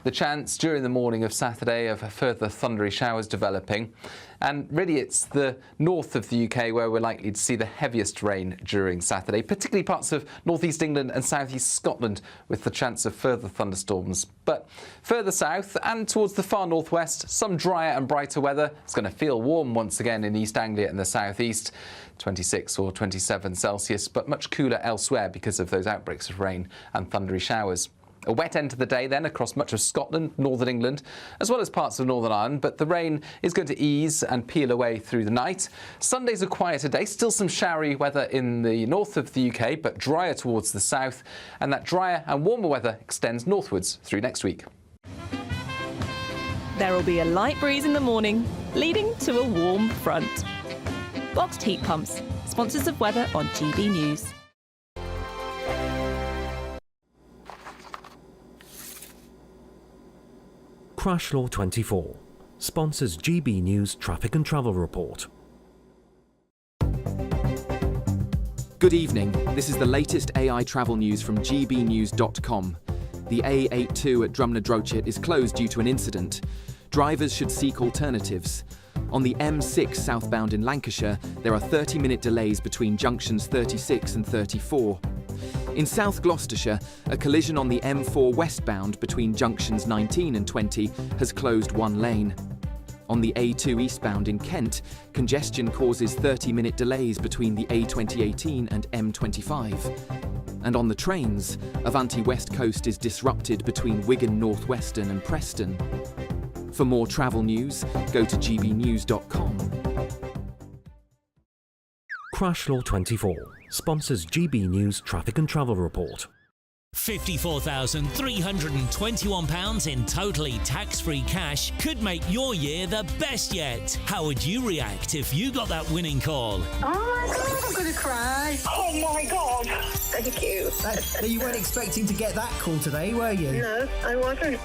The chance during the morning of Saturday of further thundery showers developing. And really it's the north of the UK where we're likely to see the heaviest rain during Saturday, particularly parts of northeast England and southeast Scotland with the chance of further thunderstorms. But further south and towards the far northwest, some drier and brighter weather. It's going to feel warm once again in East Anglia and the southeast, 26 or 27 Celsius, but much cooler elsewhere because of those outbreaks of rain and thundery showers. A wet end to the day then across much of Scotland, northern England, as well as parts of Northern Ireland, but the rain is going to ease and peel away through the night. Sunday's a quieter day, still some showery weather in the north of the UK, but drier towards the south, and that drier and warmer weather extends northwards through next week. There will be a light breeze in the morning, leading to a warm front. Boxed heat pumps, sponsors of weather on GB News. Crash Law 24 sponsors GB News Traffic and Travel Report. Good evening. This is the latest AI travel news from gbnews.com. The A82 at Drumna Drochit is closed due to an incident. Drivers should seek alternatives. On the M6 southbound in Lancashire, there are 30-minute delays between junctions 36 and 34. In South Gloucestershire, a collision on the M4 westbound between junctions 19 and 20 has closed one lane. On the A2 eastbound in Kent, congestion causes 30-minute delays between the A2018 and M25. And on the trains, Avanti West Coast is disrupted between Wigan Northwestern and Preston. For more travel news, go to gbnews.com. Crash Law 24 sponsors GB News Traffic and Travel Report. £54,321 in totally tax-free cash could make your year the best yet. How would you react if you got that winning call? Oh my God, I'm going to cry. Oh my God. Thank you. You weren't expecting to get that call today, were you? No, I wasn't.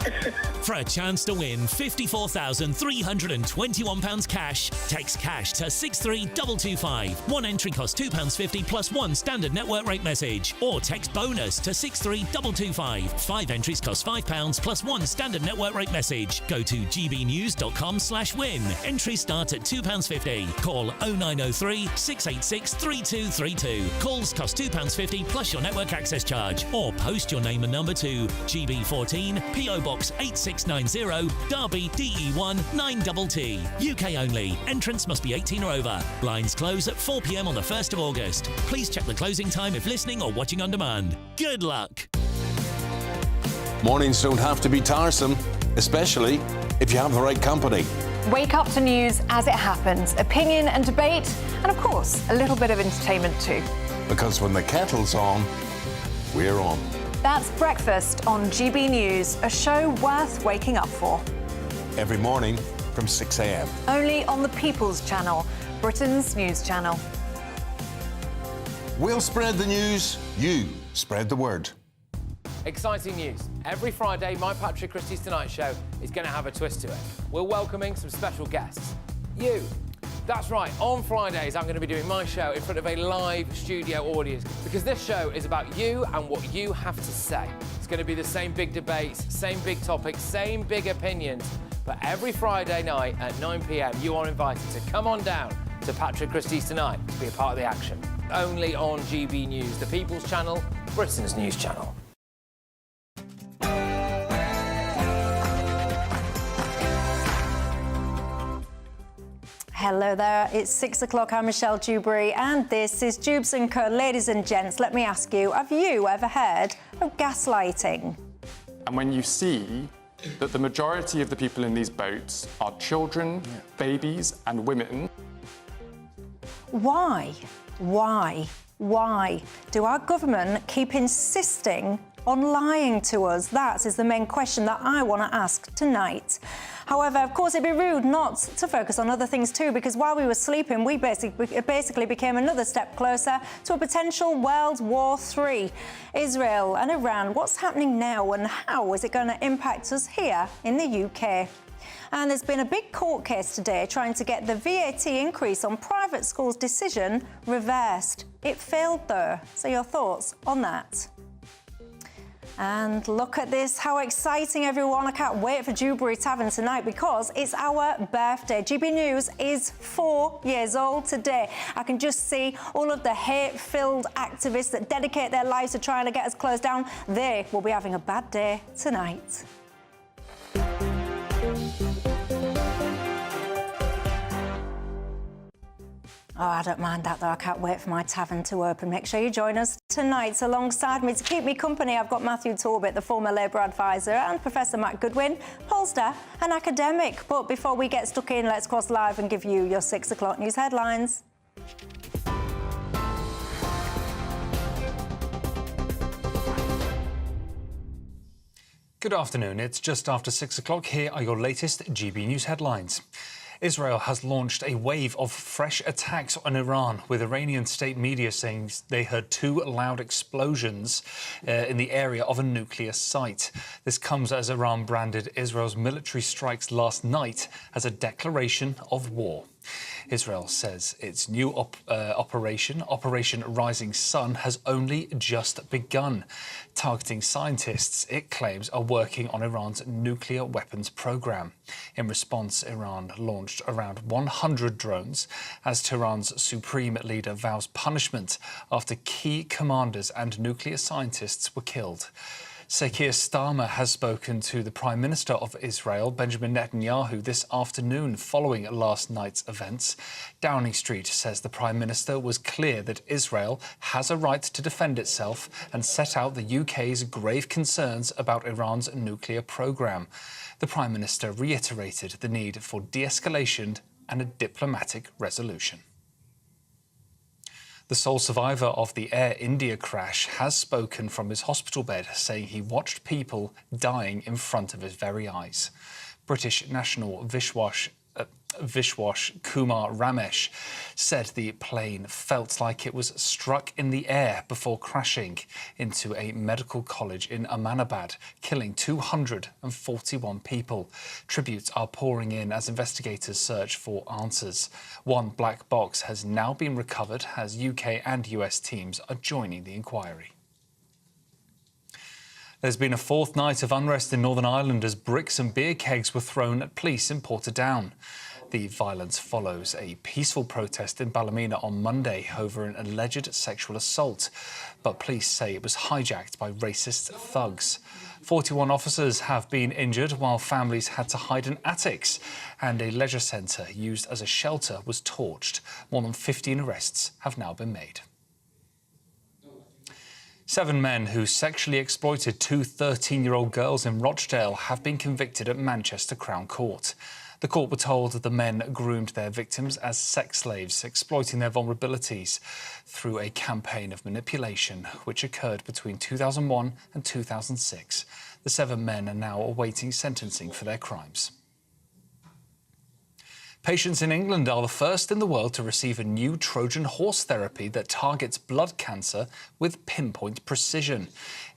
For a chance to win £54,321 cash, text cash to 63225. One entry costs £2.50 plus one standard network rate message. Or text bonus to 63225. 5 entries cost £5 plus one standard network rate message. Go to gbnews.com/win. Entries start at £2.50. Call 0903 686 3232. Calls cost £2.50 plus your network access charge. Or post your name and number to GB14 PO Box 8690 Derby DE1 9TT. UK only. Entrance must be 18 or over. Blinds close at 4 p.m. on the 1st of August. Please check the closing time if listening or watching on demand. Good luck. Mornings don't have to be tiresome, especially if you have the right company. Wake up to news as it happens, opinion and debate, and of course, a little bit of entertainment too. Because when the kettle's on, we're on. That's Breakfast on GB News, a show worth waking up for. Every morning from 6 a.m. Only on the People's Channel, Britain's news channel. We'll spread the news, you spread the word. Exciting news. Every Friday, my Patrick Christie's Tonight Show is going to have a twist to it. We're welcoming some special guests. You. That's right, on Fridays I'm going to be doing my show in front of a live studio audience because this show is about you and what you have to say. It's going to be the same big debates, same big topics, same big opinions, but every Friday night at 9 p.m. you are invited to come on down to Patrick Christie's Tonight to be a part of the action. Only on GB News, the People's Channel, Britain's news channel. Hello there, it's 6 o'clock. I'm Michelle Dewberry and this is Dewbs & Co. Ladies and gents, let me ask you, have you ever heard of gaslighting? And when you see that the majority of the people in these boats are children, babies and women. Why do our government keep insisting on lying to us? That is the main question that I want to ask tonight. However, of course, it'd be rude not to focus on other things too, because while we were sleeping, we basically became another step closer to a potential World War III. Israel and Iran, what's happening now and how is it going to impact us here in the UK? And there's been a big court case today trying to get the VAT increase on private schools' decision reversed. It failed though. So your thoughts on that? And look at this, how exciting, everyone. I can't wait for Dewberry Tavern tonight because it's our birthday. GB News is 4 years old today. I can just see all of the hate-filled activists that dedicate their lives to trying to get us closed down. They will be having a bad day tonight. Oh, I don't mind that, though. I can't wait for my tavern to open. Make sure you join us tonight. Alongside me to keep me company, I've got Matthew Talbot, the former Labour advisor, and Professor Matt Goodwin, pollster and academic. But before we get stuck in, let's cross live and give you your 6 o'clock news headlines. Good afternoon. It's just after 6 o'clock. Here are your latest GB News headlines. Israel has launched a wave of fresh attacks on Iran, with Iranian state media saying they heard 2 loud explosions in the area of a nuclear site. This comes as Iran branded Israel's military strikes last night as a declaration of war. Israel says its new Operation Rising Sun, has only just begun, targeting scientists it claims are working on Iran's nuclear weapons program. In response, Iran launched around 100 drones as Tehran's supreme leader vows punishment after key commanders and nuclear scientists were killed. Keir Starmer has spoken to the Prime Minister of Israel, Benjamin Netanyahu, this afternoon following last night's events. Downing Street says the Prime Minister was clear that Israel has a right to defend itself and set out the UK's grave concerns about Iran's nuclear programme. The Prime Minister reiterated the need for de-escalation and a diplomatic resolution. The sole survivor of the Air India crash has spoken from his hospital bed, saying he watched people dying in front of his very eyes. British national Vishwas Kumar Ramesh said the plane felt like it was struck in the air before crashing into a medical college in Ahmedabad, killing 241 people. Tributes are pouring in as investigators search for answers. One black box has now been recovered as UK and US teams are joining the inquiry. There's been a 4th night of unrest in Northern Ireland as bricks and beer kegs were thrown at police in Portadown. The violence follows a peaceful protest in Ballymena on Monday over an alleged sexual assault, but police say it was hijacked by racist thugs. 41 officers have been injured, while families had to hide in attics, and a leisure centre used as a shelter was torched. More than 15 arrests have now been made. 7 men who sexually exploited 2 13-year-old girls in Rochdale have been convicted at Manchester Crown Court. The court were told that the men groomed their victims as sex slaves, exploiting their vulnerabilities through a campaign of manipulation, which occurred between 2001 and 2006. The 7 men are now awaiting sentencing for their crimes. Patients in England are the first in the world to receive a new Trojan horse therapy that targets blood cancer with pinpoint precision.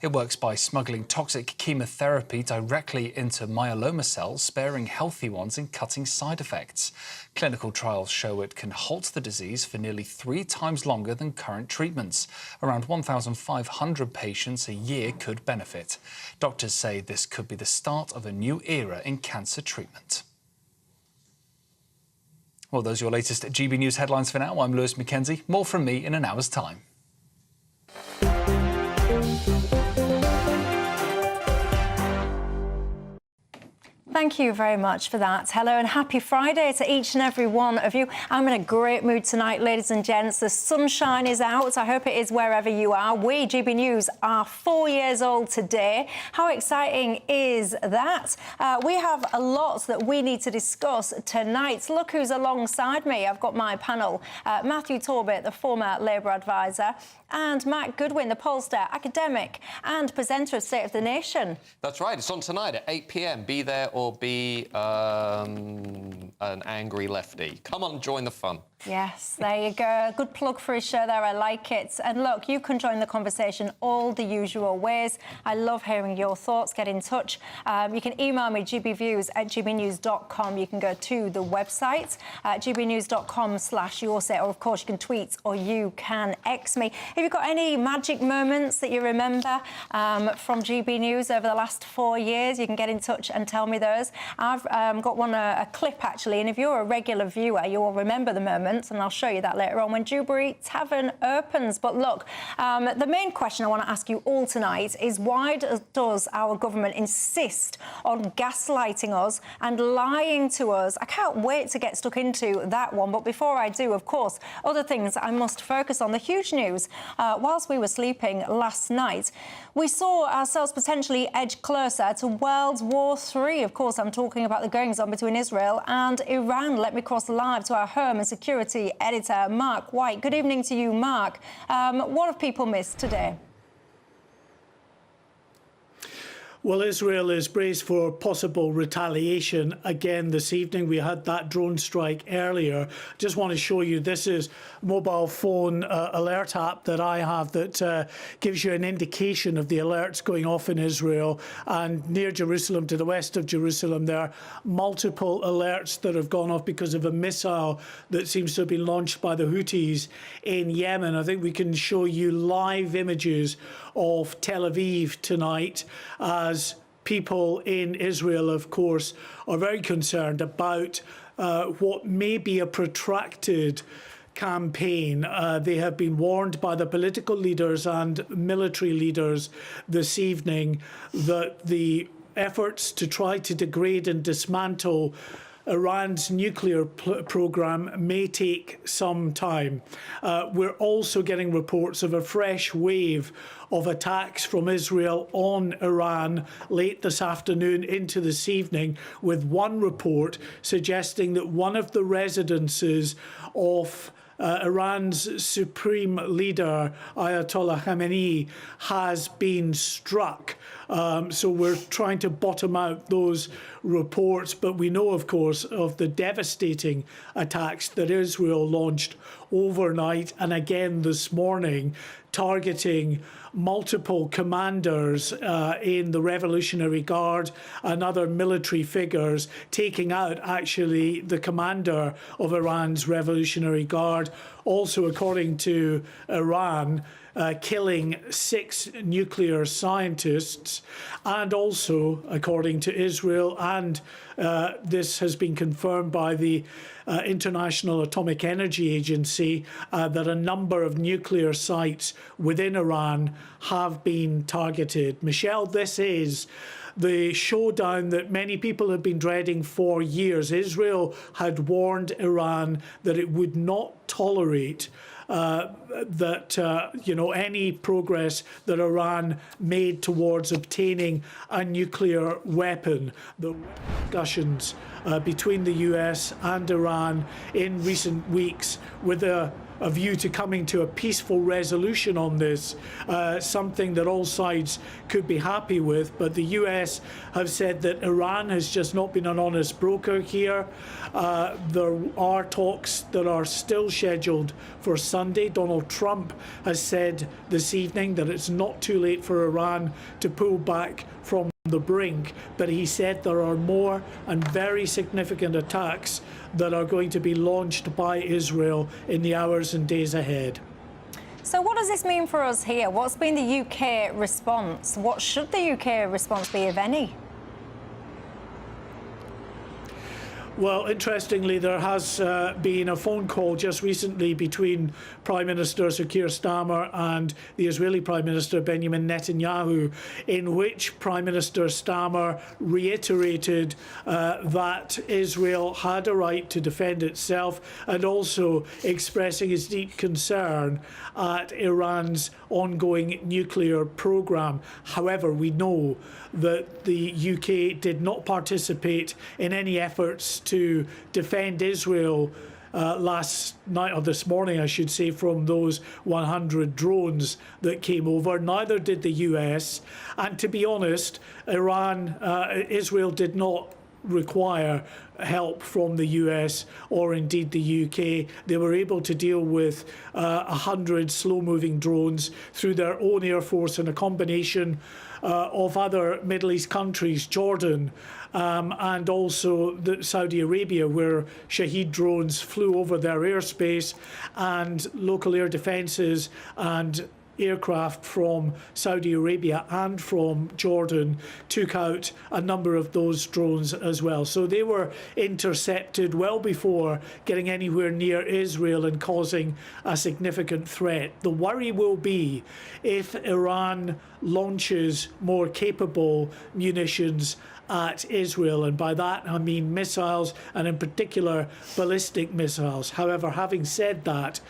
It works by smuggling toxic chemotherapy directly into myeloma cells, sparing healthy ones and cutting side effects. Clinical trials show it can halt the disease for nearly 3 times longer than current treatments. Around 1,500 patients a year could benefit. Doctors say this could be the start of a new era in cancer treatment. Well, those are your latest GB News headlines for now. I'm Lewis Mackenzie. More from me in an hour's time. Thank you very much for that. Hello and happy Friday to each and every one of you. I'm in a great mood tonight, ladies and gents. The sunshine is out. I hope it is wherever you are. We, GB News, are 4 years old today. How exciting is that? We have a lot that we need to discuss tonight. Look who's alongside me. I've got my panel. Matthew Talbot, the former Labour advisor, and Matt Goodwin, the pollster, academic and presenter of State of the Nation. That's right. It's on tonight at 8 p.m. Be there or be an angry lefty. Come on, join the fun. Yes, there you go. Good plug for his show there. I like it. And look, you can join the conversation all the usual ways. I love hearing your thoughts. Get in touch. You can email me, gbviews@gbnews.com. You can go to the website, gbnews.com/yoursay, or of course you can tweet or you can X me. If you've got any magic moments that you remember from GB News over the last 4 years, you can get in touch and tell me those. I've got one, a clip actually, and if you're a regular viewer, you will remember the moment, and I'll show you that later on when Dewberry Tavern opens. But look, the main question I want to ask you all tonight is why does our government insist on gaslighting us and lying to us? I can't wait to get stuck into that one. But before I do, of course, other things I must focus on. The huge news, whilst we were sleeping last night, we saw ourselves potentially edge closer to World War III. Of course, I'm talking about the goings-on between Israel and Iran. Let me cross live to our home and security editor, Mark White. Good evening to you, Mark. What have people missed today? Well, Israel is braced for possible retaliation again this evening. We had that drone strike earlier. Just want to show you, this is mobile phone alert app that I have that gives you an indication of the alerts going off in Israel. And near Jerusalem, to the west of Jerusalem, there are multiple alerts that have gone off because of a missile that seems to have been launched by the Houthis in Yemen. I think we can show you live images of Tel Aviv tonight as people in Israel, of course, are very concerned about what may be a protracted campaign. They have been warned by the political leaders and military leaders this evening that the efforts to try to degrade and dismantle Iran's nuclear program may take some time. We're also getting reports of a fresh wave of attacks from Israel on Iran late this afternoon into this evening, with one report suggesting that one of the residences of Iran's supreme leader, Ayatollah Khamenei, has been struck. So we're trying to bottom out those reports, but we know, of course, of the devastating attacks that Israel launched overnight and again this morning, targeting multiple commanders in the Revolutionary Guard and other military figures, taking out actually the commander of Iran's Revolutionary Guard. Also, according to Iran, killing 6 nuclear scientists, and also, according to Israel, and this has been confirmed by the International Atomic Energy Agency, that a number of nuclear sites within Iran have been targeted. Michelle, this is the showdown that many people have been dreading for years. Israel had warned Iran that it would not tolerate any progress that Iran made towards obtaining a nuclear weapon. The discussions between the US and Iran in recent weeks with a view to coming to a peaceful resolution on this, something that all sides could be happy with. But the US have said that Iran has just not been an honest broker here. There are talks that are still scheduled for Sunday. Donald Trump has said this evening that it's not too late for Iran to pull back from the brink, but he said there are more and very significant attacks that are going to be launched by Israel in the hours and days ahead. So what does this mean for us here? What's been the UK response? What should the UK response be, if any? Well, interestingly, there has been a phone call just recently between Prime Minister Sir Keir Starmer and the Israeli Prime Minister Benjamin Netanyahu, in which Prime Minister Starmer reiterated that Israel had a right to defend itself, and also expressing his deep concern at Iran's ongoing nuclear program. However, we know that the UK did not participate in any efforts to defend Israel last night, or this morning I should say, from those 100 drones that came over. Neither did the US, and to be honest, Israel did not require help from the US or indeed the UK. They were able to deal with 100 slow-moving drones through their own Air Force and a combination of other Middle East countries, Jordan, and also Saudi Arabia, where Shahed drones flew over their airspace, and local air defences and aircraft from Saudi Arabia and from Jordan took out a number of those drones as well. So they were intercepted well before getting anywhere near Israel and causing a significant threat. The worry will be if Iran launches more capable munitions at Israel, and by that I mean missiles, and in particular ballistic missiles. However, having said that,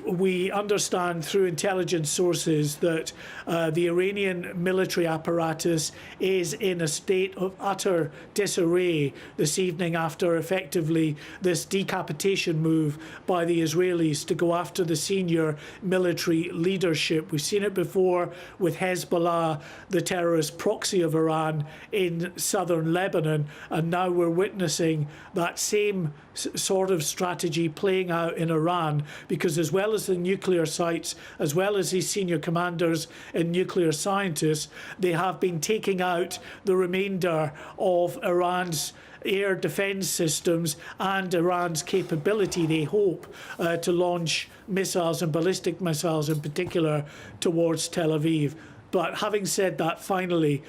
we understand through intelligence sources that the Iranian military apparatus is in a state of utter disarray this evening after effectively this decapitation move by the Israelis to go after the senior military leadership. We've seen it before with Hezbollah, the terrorist proxy of Iran in southern Lebanon, and now we're witnessing that same sort of strategy playing out in Iran, because as well as the nuclear sites, as well as these senior commanders and nuclear scientists, they have been taking out the remainder of Iran's air defence systems and Iran's capability, they hope, to launch missiles and ballistic missiles in particular towards Tel Aviv. But having said that, finally,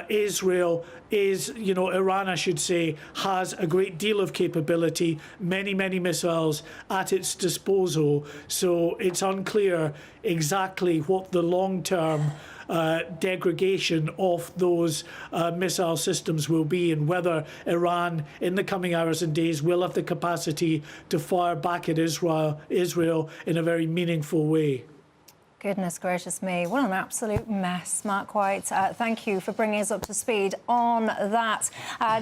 Israel is, Iran, I should say, has a great deal of capability, many, many missiles at its disposal. So it's unclear exactly what the long-term degradation of those missile systems will be, and whether Iran in the coming hours and days will have the capacity to fire back at Israel in a very meaningful way. Goodness gracious me, what an absolute mess, Mark White. Thank you for bringing us up to speed on that.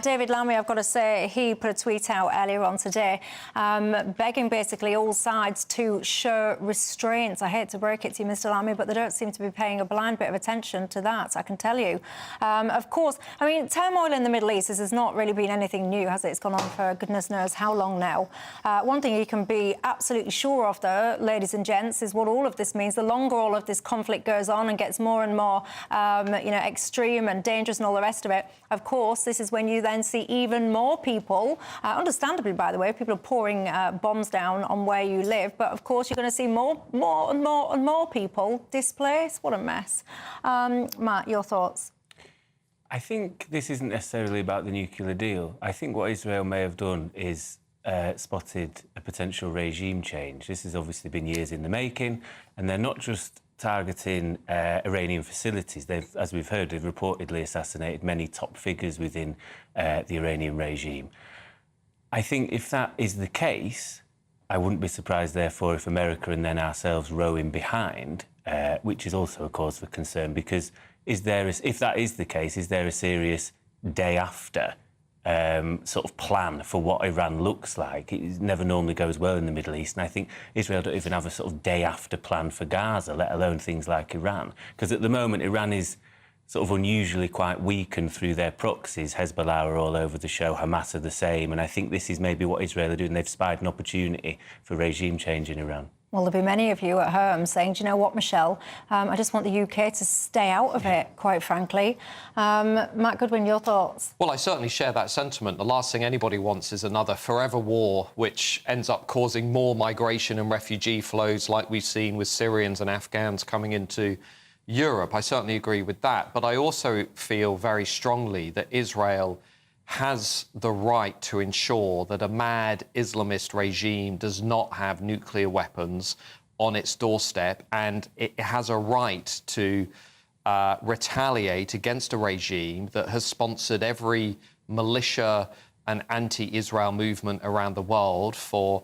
David Lammy, I've got to say, he put a tweet out earlier on today begging basically all sides to show restraint. I hate to break it to you, Mr. Lammy, but they don't seem to be paying a blind bit of attention to that, I can tell you. Of course, I mean, turmoil in the Middle East, this has not really been anything new, has it? It's gone on for goodness knows how long now. One thing you can be absolutely sure of, though, ladies and gents, is what all of this means. The longer all of this conflict goes on and gets more and more, extreme and dangerous and all the rest of it, of course, this is when you then see even more people, understandably, by the way, people are pouring bombs down on where you live, but of course you're going to see more and more people displaced. What a mess. Matt, your thoughts? I think this isn't necessarily about the nuclear deal. I think what Israel may have done is spotted a potential regime change. This has obviously been years in the making, and they're not just targeting Iranian facilities. They've, as we've heard, they've reportedly assassinated many top figures within the Iranian regime. I think if that is the case, I wouldn't be surprised, therefore, if America and then ourselves row in behind, which is also a cause for concern, because if that is the case, is there a serious day after sort of plan for what Iran looks like? It never normally goes well in the Middle East, and I think Israel don't even have a sort of day after plan for Gaza, let alone things like Iran. Because at the moment, Iran is sort of unusually quite weakened through their proxies. Hezbollah are all over the show, Hamas are the same, and I think this is maybe what Israel are doing. They've spied an opportunity for regime change in Iran. Well, there'll be many of you at home saying, do you know what, Michelle, I just want the UK to stay out of it, quite frankly. Matt Goodwin, your thoughts? Well, I certainly share that sentiment. The last thing anybody wants is another forever war, which ends up causing more migration and refugee flows like we've seen with Syrians and Afghans coming into Europe. I certainly agree with that. But I also feel very strongly that Israel has the right to ensure that a mad Islamist regime does not have nuclear weapons on its doorstep, and it has a right to retaliate against a regime that has sponsored every militia and anti-Israel movement around the world for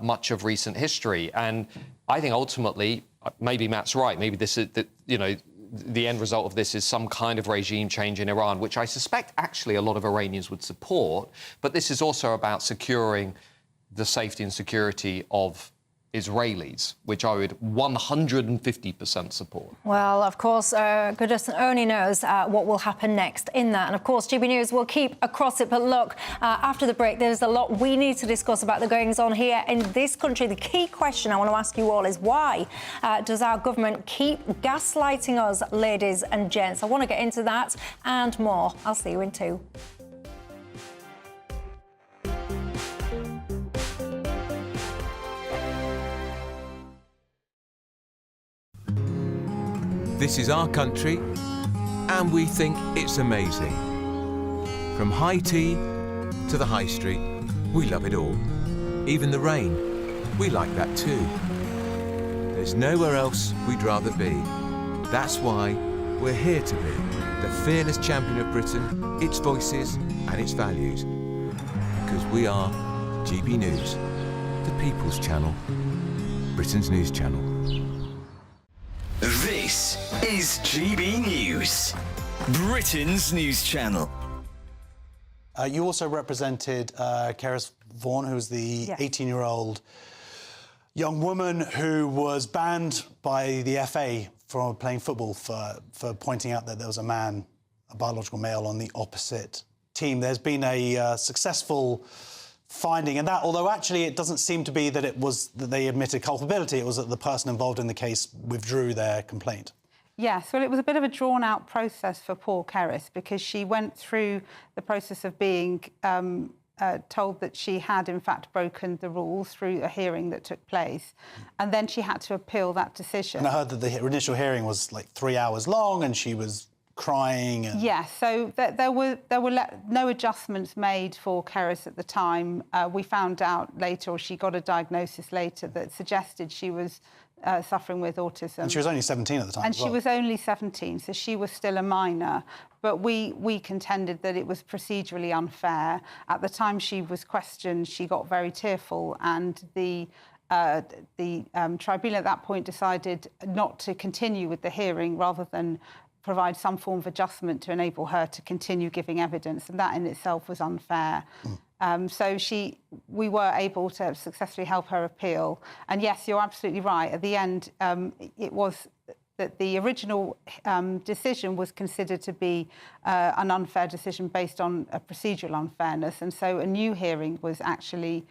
much of recent history. And I think ultimately, maybe Matt's right, maybe this is, the end result of this is some kind of regime change in Iran, which I suspect actually a lot of Iranians would support. But this is also about securing the safety and security of Israelis, which I would 150% support. Well, of course, goodness only knows what will happen next in that. And of course, GB News will keep across it. But look, after the break, there's a lot we need to discuss about the goings-on here in this country. The key question I want to ask you all is why does our government keep gaslighting us, ladies and gents? I want to get into that and more. I'll see you in 2. This is our country, and we think it's amazing. From high tea to the high street, we love it all. Even the rain, we like that too. There's nowhere else we'd rather be. That's why we're here to be the fearless champion of Britain, its voices and its values. Because we are GB News, the People's Channel, Britain's news channel. This is GB News, Britain's news channel. You also represented Cerys Vaughan, who was the 18-year-old young woman who was banned by the FA from playing football for pointing out that there was a biological male, on the opposite team. There's been a successful finding, and that, although actually it doesn't seem to be that it was that they admitted culpability, it was that the person involved in the case withdrew their complaint. Yes, well, it was a bit of a drawn-out process for poor Cerys because she went through the process of being told that she had, in fact, broken the rules through a hearing that took place, and then she had to appeal that decision. And I heard that the initial hearing was like 3 hours long, and she was crying. And... Yes, so there were no adjustments made for Cerys at the time. We found out later, or she got a diagnosis later, that suggested she was suffering with autism. And she was only 17 at the time. And she was only 17, so she was still a minor. But we contended that it was procedurally unfair. At the time she was questioned, she got very tearful, and the tribunal at that point decided not to continue with the hearing rather than provide some form of adjustment to enable her to continue giving evidence, and that in itself was unfair. So we were able to successfully help her appeal. And yes, you're absolutely right. At the end, it was that the original decision was considered to be an unfair decision based on a procedural unfairness, and so a new hearing was actually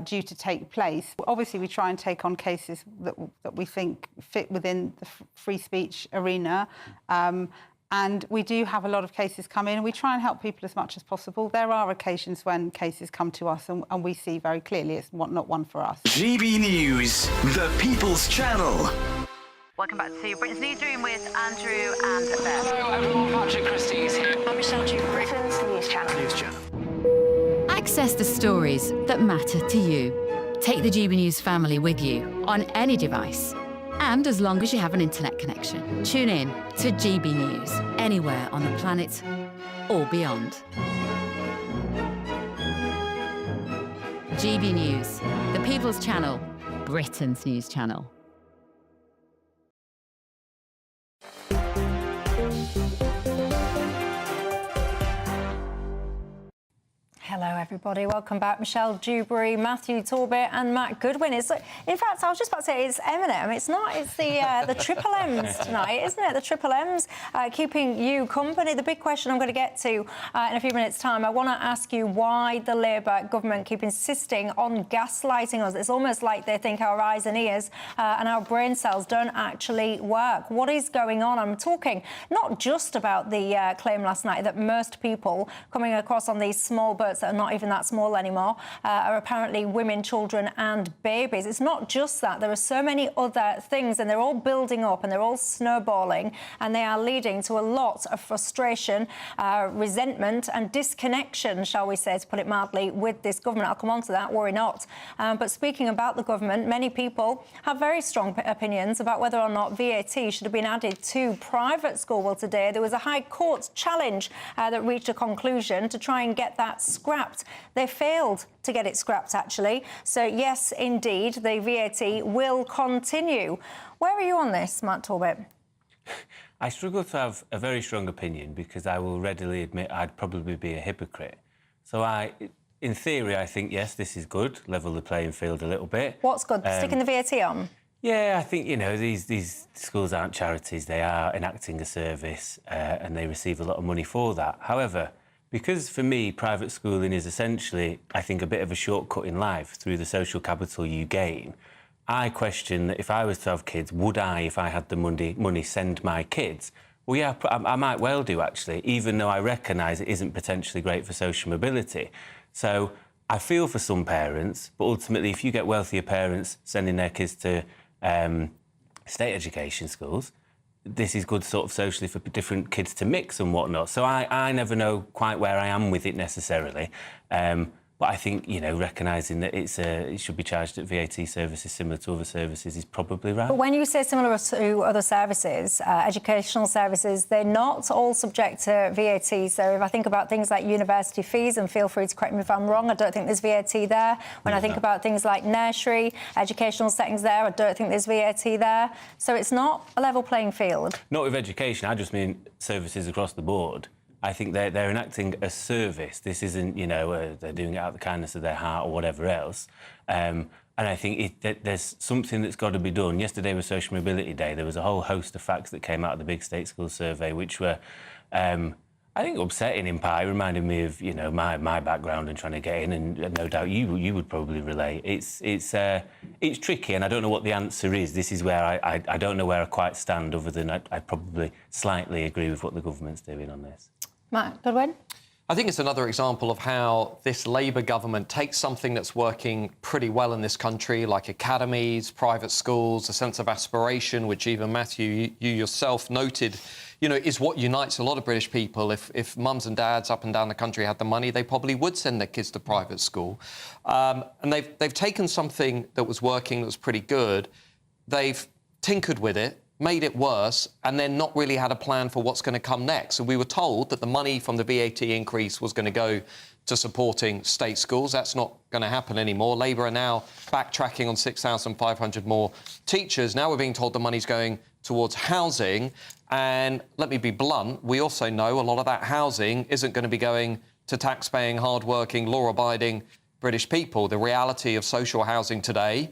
due to take place. Obviously, we try and take on cases that we think fit within the free speech arena. And we do have a lot of cases come in, and we try and help people as much as possible. There are occasions when cases come to us and we see very clearly it's not one for us. GB News, the People's Channel. Welcome back to Britain's Newsroom with Andrew and Beth. Hello everyone, Patrick Christie's here. I'm Michelle Dewberry, Britain's News Channel. Access the stories that matter to you. Take the GB News family with you on any device. And as long as you have an internet connection, tune in to GB News anywhere on the planet or beyond. GB News, the People's Channel, Britain's news channel. Hello, everybody. Welcome back. Michelle Dewberry, Matthew Torbett and Matt Goodwin. In fact, I was just about to say it's Eminem. It's not. It's the Triple M's tonight, isn't it? The Triple M's keeping you company. The big question I'm going to get to in a few minutes' time, I want to ask you why the Labour government keep insisting on gaslighting us. It's almost like they think our eyes and ears and our brain cells don't actually work. What is going on? I'm talking not just about the claim last night that most people coming across on these small boats that are not even that small anymore are apparently women, children and babies. It's not just that. There are so many other things, and they're all building up and they're all snowballing, and they are leading to a lot of frustration, resentment and disconnection, shall we say, to put it mildly, with this government. I'll come on to that, worry not. But speaking about the government, many people have very strong opinions about whether or not VAT should have been added to private school. Well, today there was a High Court challenge that reached a conclusion to try and get that scrapped. They failed to get it scrapped, actually. So, yes, indeed, the VAT will continue. Where are you on this, Matt Torbett? I struggle to have a very strong opinion because I will readily admit I'd probably be a hypocrite. So in theory, I think, yes, this is good, level the playing field a little bit. What's good? Sticking the VAT on? Yeah, I think, you know, these schools aren't charities. They are enacting a service and they receive a lot of money for that. However, because for me, private schooling is essentially, I think, a bit of a shortcut in life through the social capital you gain, I question that if I was to have kids, would I, if I had the money, send my kids? Well, yeah, I might well do, actually, even though I recognise it isn't potentially great for social mobility. So I feel for some parents, but ultimately, if you get wealthier parents sending their kids to state education schools, this is good sort of socially for different kids to mix and whatnot. So I never know quite where I am with it necessarily. But I think, you know, recognising that it should be charged at VAT services similar to other services is probably right. But when you say similar to other services, educational services, they're not all subject to VAT. So if I think about things like university fees, and feel free to correct me if I'm wrong, I don't think there's VAT there. When I think about things like nursery, educational settings there, I don't think there's VAT there. So it's not a level playing field. Not with education, I just mean services across the board. I think they're enacting a service. This isn't, you know, they're doing it out of the kindness of their heart or whatever else. And I think there's something that's got to be done. Yesterday was Social Mobility Day. There was a whole host of facts that came out of the big state school survey, which were, I think, upsetting in part. It reminded me of, you know, my background and trying to get in, and no doubt you would probably relate. It's tricky, and I don't know what the answer is. This is where I don't know where I quite stand, other than I probably slightly agree with what the government's doing on this. Matt Goodwin? I think it's another example of how this Labour government takes something that's working pretty well in this country, like academies, private schools, a sense of aspiration, which even Matthew, you yourself noted, you know, is what unites a lot of British people. If mums and dads up and down the country had the money, they probably would send their kids to private school. And they've taken something that was working, that was pretty good, they've tinkered with it, made it worse, and then not really had a plan for what's going to come next. So we were told that the money from the VAT increase was going to go to supporting state schools. That's not going to happen anymore. Labour are now backtracking on 6,500 more teachers. Now we're being told the money's going towards housing. And let me be blunt, we also know a lot of that housing isn't going to be going to tax-paying, hard-working, law-abiding British people. The reality of social housing today,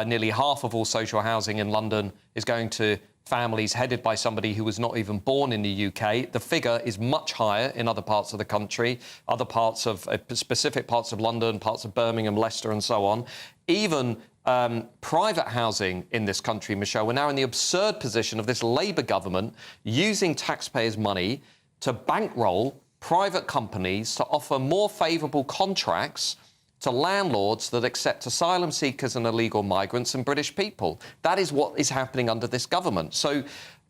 nearly half of all social housing in London is going to families headed by somebody who was not even born in the UK. The figure is much higher in other parts of the country, other parts of specific parts of London, parts of Birmingham, Leicester and so on. Even private housing in this country, Michelle, we're now in the absurd position of this Labour government using taxpayers' money to bankroll private companies to offer more favourable contracts to landlords that accept asylum seekers and illegal migrants and British people. That is what is happening under this government. So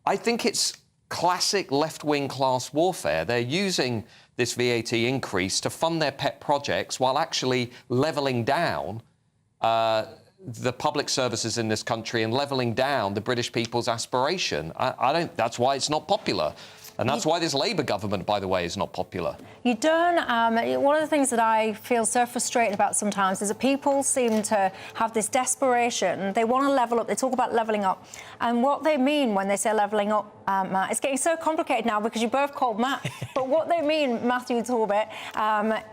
I think it's classic left-wing class warfare. They're using this VAT increase to fund their pet projects while actually levelling down the public services in this country and levelling down the British people's aspiration. That's why it's not popular. And that's why this Labour government, by the way, is not popular. You don't... one of the things that I feel so frustrated about sometimes is that people seem to have this desperation. They want to level up. They talk about levelling up. And what they mean when they say levelling up, Matt, it's getting so complicated now because you both called Matt. But what they mean, Matthew Talbot,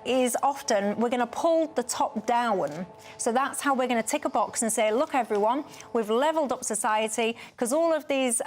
is often we're going to pull the top down. So that's how we're going to tick a box and say, look, everyone, we've levelled up society because all of these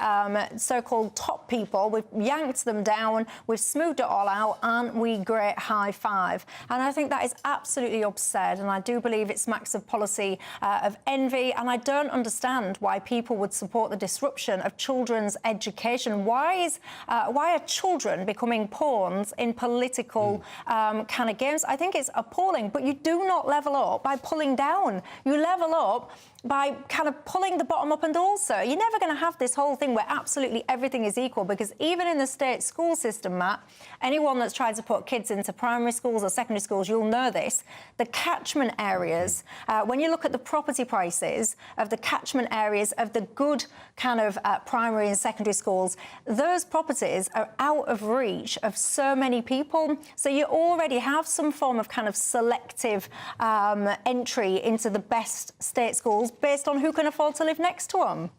so-called top people, we've yanked them down, we've smoothed it all out, aren't we great? High five. And I think that is absolutely absurd, and I do believe it smacks of policy of envy, and I don't understand why people would support the disruption of children's education. Why are children becoming pawns in political kind of games? I think it's appalling, but you do not level up by pulling down. You level up by kind of pulling the bottom up, and also you're never going to have this whole thing where absolutely everything is equal, because even in the state school system, Matt, anyone that's tried to put kids into primary schools or secondary schools, you'll know this, the catchment areas, when you look at the property prices of the catchment areas of the good kind of primary and secondary schools, those properties are out of reach of so many people. So you already have some form of kind of selective entry into the best state schools based on who can afford to live next to them.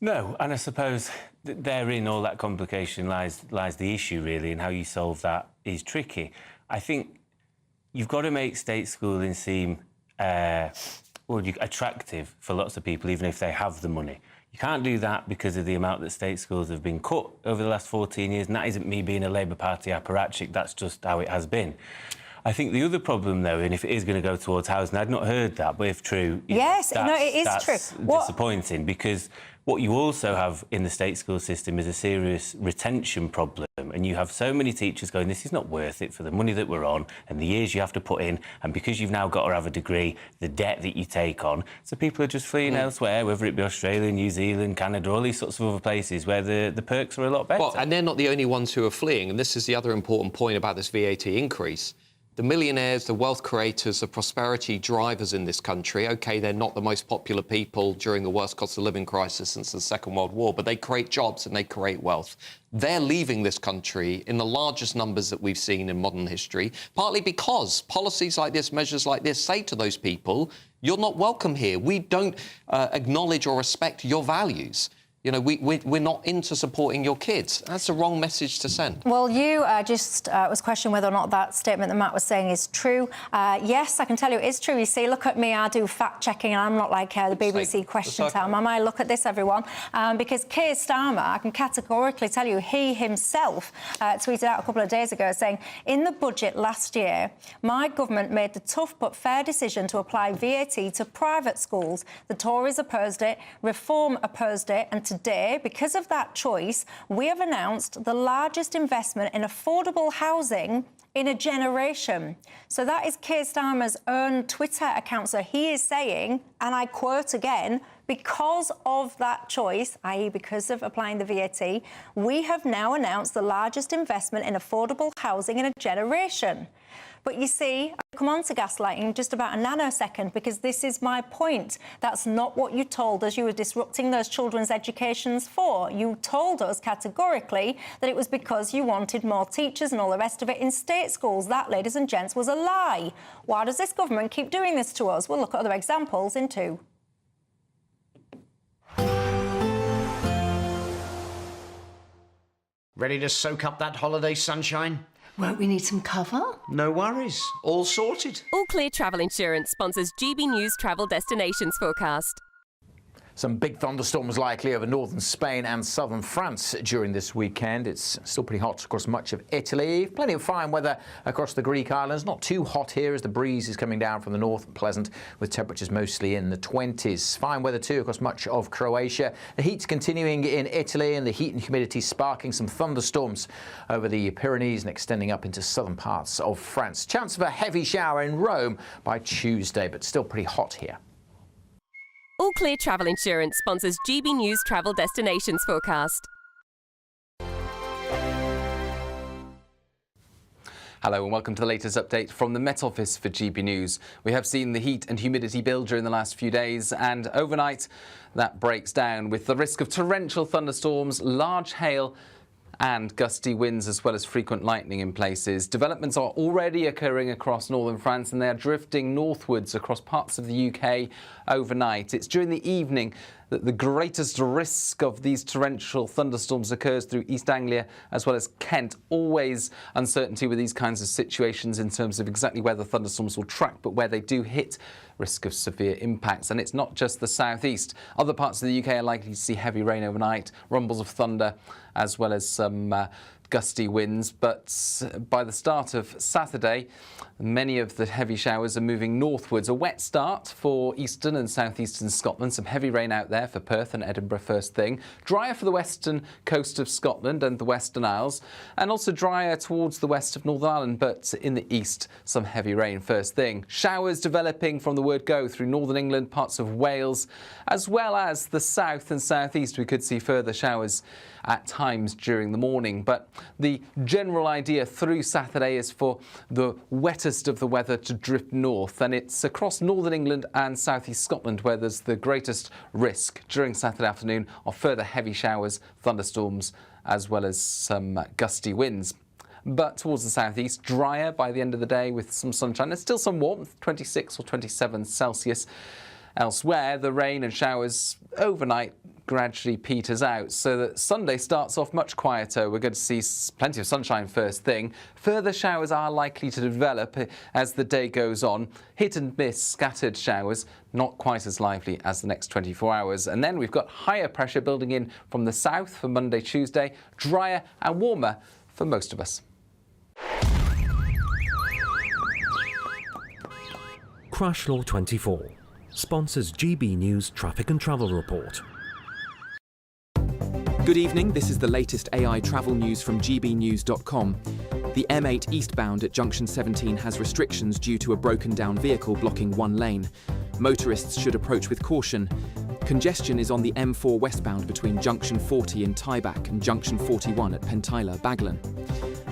No, and I suppose therein all that complication lies the issue, really, and how you solve that is tricky. I think you've got to make state schooling seem attractive for lots of people, even if they have the money. You can't do that because of the amount that state schools have been cut over the last 14 years, and that isn't me being a Labour Party apparatchik, that's just how it has been. I think the other problem, though, and if it is going to go towards housing, I'd not heard that, but if true... Yes, no, it is true. That's disappointing, because what you also have in the state school system is a serious retention problem, and you have so many teachers going, this is not worth it for the money that we're on and the years you have to put in, and because you've now got to have a degree, the debt that you take on. So people are just fleeing elsewhere, whether it be Australia, New Zealand, Canada, all these sorts of other places where the perks are a lot better. Well, and they're not the only ones who are fleeing, and this is the other important point about this VAT increase. The millionaires, the wealth creators, the prosperity drivers in this country, OK, they're not the most popular people during the worst cost of living crisis since the Second World War, but they create jobs and they create wealth. They're leaving this country in the largest numbers that we've seen in modern history, partly because policies like this, measures like this, say to those people, you're not welcome here. We don't acknowledge or respect your values. You know, we're not into supporting your kids. That's the wrong message to send. Well, you just was questioning whether or not that statement that Matt was saying is true. Yes, I can tell you it is true. You see, look at me, I do fact-checking, and I'm not like the BBC Question Time. Am I? Look at this, everyone. Because Keir Starmer, I can categorically tell you, he himself tweeted out a couple of days ago saying, in the budget last year, my government made the tough but fair decision to apply VAT to private schools. The Tories opposed it, Reform opposed it, and today, because of that choice, we have announced the largest investment in affordable housing in a generation. So that is Keir Starmer's own Twitter account. So he is saying, and I quote again, because of that choice, i.e. because of applying the VAT, we have now announced the largest investment in affordable housing in a generation. But you see, I'll come on to gaslighting in just about a nanosecond, because this is my point. That's not what you told us you were disrupting those children's educations for. You told us categorically that it was because you wanted more teachers and all the rest of it in state schools. That, ladies and gents, was a lie. Why does this government keep doing this to us? We'll look at other examples in 2. Ready to soak up that holiday sunshine? Won't we need some cover? No worries. All sorted. All Clear Travel Insurance sponsors GB News travel destinations forecast. Some big thunderstorms likely over northern Spain and southern France during this weekend. It's still pretty hot across much of Italy. Plenty of fine weather across the Greek islands. Not too hot here as the breeze is coming down from the north, pleasant with temperatures mostly in the 20s. Fine weather too across much of Croatia. The heat's continuing in Italy, and the heat and humidity sparking some thunderstorms over the Pyrenees and extending up into southern parts of France. Chance of a heavy shower in Rome by Tuesday, but still pretty hot here. All Clear Travel Insurance sponsors GB News travel destinations forecast. Hello and welcome to the latest update from the Met Office for GB News. We have seen the heat and humidity build during the last few days, and overnight that breaks down with the risk of torrential thunderstorms, large hail and gusty winds, as well as frequent lightning in places. Developments are already occurring across northern France, and they are drifting northwards across parts of the UK overnight. It's during the evening that the greatest risk of these torrential thunderstorms occurs through East Anglia as well as Kent. Always uncertainty with these kinds of situations in terms of exactly where the thunderstorms will track, but where they do hit, risk of severe impacts. And it's not just the southeast. Other parts of the UK are likely to see heavy rain overnight, rumbles of thunder, as well as some gusty winds. But by the start of Saturday, many of the heavy showers are moving northwards. A wet start for eastern and southeastern Scotland. Some heavy rain out there for Perth and Edinburgh first thing. Drier for the western coast of Scotland and the Western Isles, and also drier towards the west of Northern Ireland, but in the east some heavy rain first thing. Showers developing from the word go through northern England, parts of Wales, as well as the south and southeast. We could see further showers at times during the morning, but the general idea through Saturday is for the wettest of the weather to drift north, and it's across northern England and southeast Scotland where there's the greatest risk during Saturday afternoon of further heavy showers, thunderstorms, as well as some gusty winds. But towards the southeast, drier by the end of the day with some sunshine. There's still some warmth, 26 or 27 Celsius. Elsewhere, the rain and showers overnight gradually peters out, so that Sunday starts off much quieter. We're going to see plenty of sunshine first thing. Further showers are likely to develop as the day goes on. Hit and miss scattered showers, not quite as lively as the next 24 hours. And then we've got higher pressure building in from the south for Monday, Tuesday, drier and warmer for most of us. Crash Law 24 sponsors GB News Traffic and Travel Report. Good evening, this is the latest AI travel news from gbnews.com. The M8 eastbound at junction 17 has restrictions due to a broken down vehicle blocking one lane. Motorists should approach with caution. Congestion is on the M4 westbound between junction 40 in Tyback and junction 41 at Pentyler, Baglan.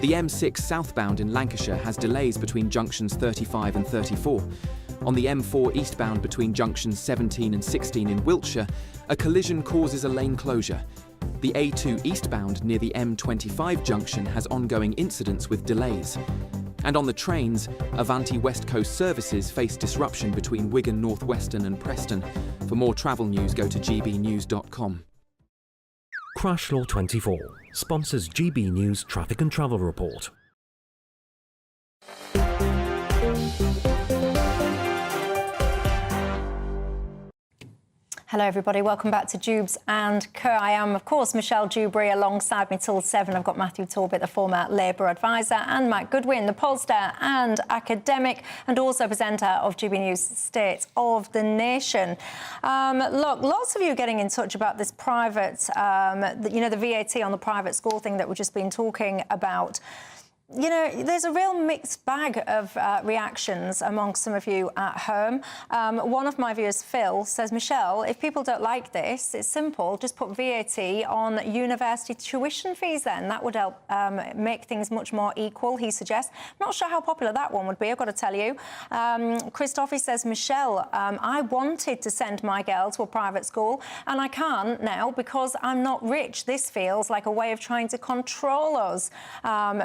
The M6 southbound in Lancashire has delays between junctions 35 and 34. On the M4 eastbound between junctions 17 and 16 in Wiltshire, a collision causes a lane closure. The A2 eastbound near the M25 junction has ongoing incidents with delays. And on the trains, Avanti West Coast services face disruption between Wigan North Western and Preston. For more travel news, go to gbnews.com. Crash Law 24 sponsors GB News Traffic and Travel Report. Hello everybody, welcome back to Dewbs and Co. I am, of course, Michelle Dewberry. Alongside me till 7, I've got Matthew Torbett, the former Labour advisor, and Mike Goodwin, the pollster and academic, and also presenter of GB News State of the Nation. Look, lots of you are getting in touch about this private, the VAT on the private school thing that we've just been talking about. You know, there's a real mixed bag of reactions among some of you at home. One of my viewers, Phil, says, Michelle, if people don't like this, it's simple. Just put VAT on university tuition fees then. That would help make things much more equal, he suggests. I'm not sure how popular that one would be, I've got to tell you. Christophe says, Michelle, I wanted to send my girl to a private school and I can't now because I'm not rich. This feels like a way of trying to control us.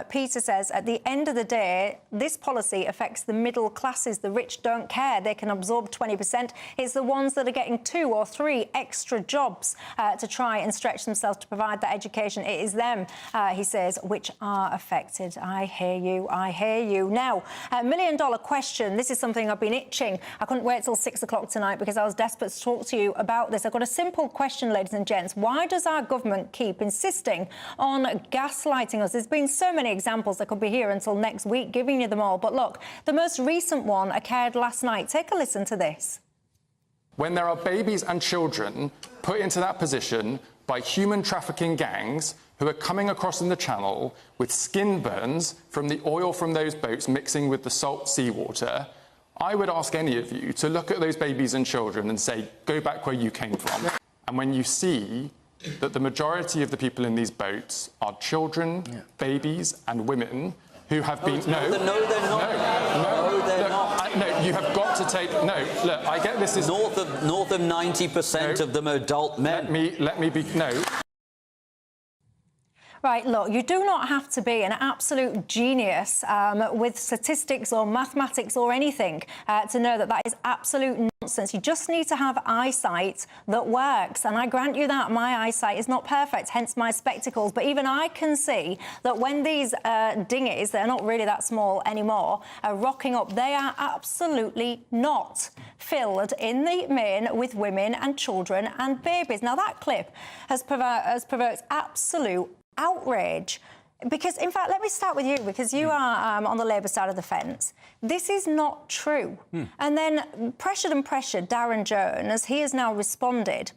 Peter says, at the end of the day, this policy affects the middle classes. The rich don't care. They can absorb 20%. It's the ones that are getting 2 or 3 extra jobs to try and stretch themselves to provide that education. It is them, he says, which are affected. I hear you. I hear you. Now, $1 million question. This is something I've been itching. I couldn't wait till 6 o'clock tonight because I was desperate to talk to you about this. I've got a simple question, ladies and gents. Why does our government keep insisting on gaslighting us? There's been so many examples. I could be here until next week giving you them all. But look, the most recent one occurred last night. Take a listen to this. When there are babies and children put into that position by human trafficking gangs who are coming across in the channel with skin burns from the oil from those boats mixing with the salt seawater, I would ask any of you to look at those babies and children and say, go back where you came from. And when you see that the majority of the people in these boats are children, babies and women who have been... No, they're not. No, you have got to take... No, look, I get this is... North of 90% of them are adult men. Let me be... No. Right, look, you do not have to be an absolute genius with statistics or mathematics or anything to know that that is absolute nonsense. You just need to have eyesight that works. And I grant you that my eyesight is not perfect, hence my spectacles. But even I can see that when these dinghies, they're not really that small anymore, are rocking up, they are absolutely not filled in the main with women and children and babies. Now, that clip has provoked absolute outrage. Because, in fact, let me start with you, because you are on the Labour side of the fence. This is not true. And then, pressured, Darren Jones, he has now responded.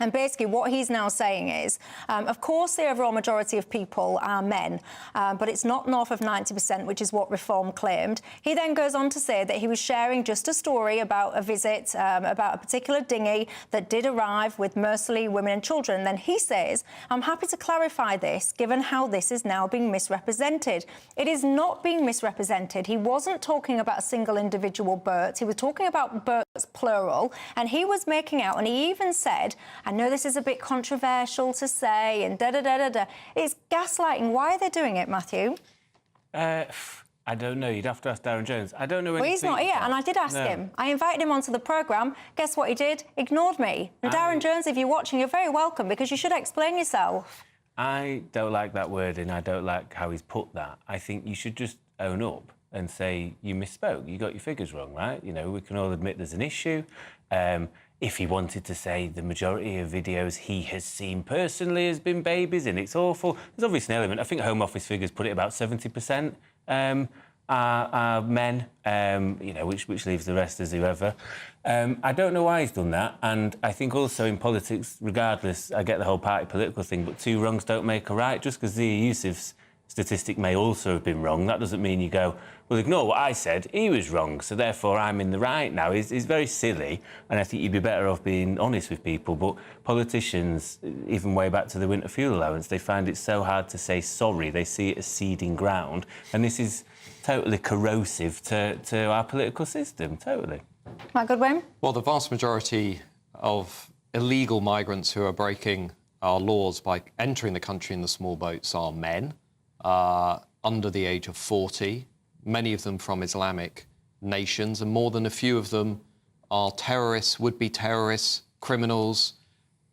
And basically what he's now saying is, of course, the overall majority of people are men, but it's not north of 90%, which is what Reform claimed. He then goes on to say that he was sharing just a story about a visit, about a particular dinghy that did arrive with mostly women and children. And then he says, I'm happy to clarify this, given how this is now being misrepresented. It is not being misrepresented. He wasn't talking about a single individual boat. He was talking about boats, plural, and he was making out, and he even said, I know this is a bit controversial to say, and da-da-da-da-da. It's gaslighting. Why are they doing it, Matthew? I don't know. You'd have to ask Darren Jones. I don't know. Well, he's not here, and I did ask him. I invited him onto the programme. Guess what he did? Ignored me. And Darren Jones, if you're watching, you're very welcome, because you should explain yourself. I don't like that wording. I don't like how he's put that. I think you should just own up and say you misspoke. You got your figures wrong, right? You know, we can all admit there's an issue. If he wanted to say the majority of videos he has seen personally has been babies and it's awful, there's obviously an element. I think Home Office figures put it about 70% are men, you know, which leaves the rest as whoever. I don't know why he's done that, and I think also in politics, regardless, I get the whole party political thing, but two wrongs don't make a right. Just because Zia Yusuf's statistic may also have been wrong, that doesn't mean you go, well, ignore what I said, he was wrong, so therefore I'm in the right now. It's very silly, and I think you'd be better off being honest with people. But politicians, even way back to the winter fuel allowance, they find it so hard to say sorry. They see it as ceding ground, and this is totally corrosive to our political system, totally. Matt Goodwin? Well, the vast majority of illegal migrants who are breaking our laws by entering the country in the small boats are men under the age of 40, many of them from Islamic nations, and more than a few of them are terrorists, would-be terrorists, criminals,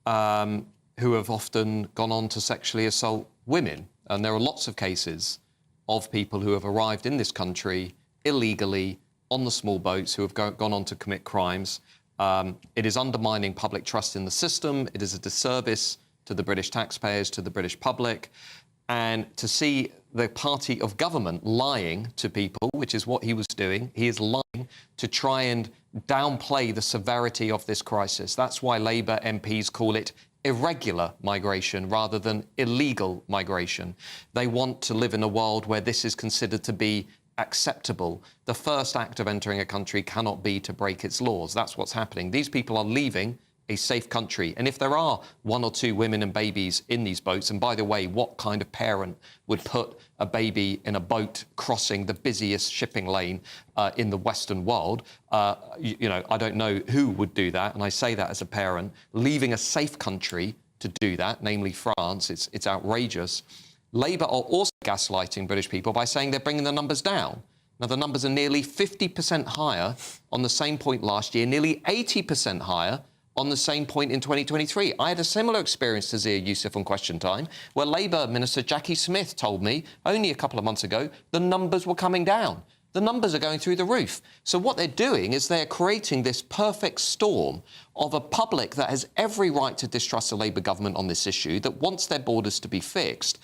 who have often gone on to sexually assault women. And there are lots of cases of people who have arrived in this country illegally on the small boats who have gone on to commit crimes. It is undermining public trust in the system. It is a disservice to the British taxpayers, to the British public. And to see the party of government lying to people, which is what he was doing, he is lying to try and downplay the severity of this crisis. That's why Labour MPs call it irregular migration rather than illegal migration. They want to live in a world where this is considered to be acceptable. The first act of entering a country cannot be to break its laws. That's what's happening. These people are leaving a safe country. And if there are one or two women and babies in these boats, and by the way, what kind of parent would put a baby in a boat crossing the busiest shipping lane in the Western world? You know, I don't know who would do that, and I say that as a parent. Leaving a safe country to do that, namely France, it's outrageous. Labour are also gaslighting British people by saying they're bringing the numbers down. Now, the numbers are nearly 50% higher on the same point last year, nearly 80% higher on the same point in 2023. I had a similar experience to Zia Yusuf on Question Time, where Labour Minister Jackie Smith told me only a couple of months ago the numbers were coming down. The numbers are going through the roof. So what they're doing is they're creating this perfect storm of a public that has every right to distrust the Labour government on this issue, that wants their borders to be fixed.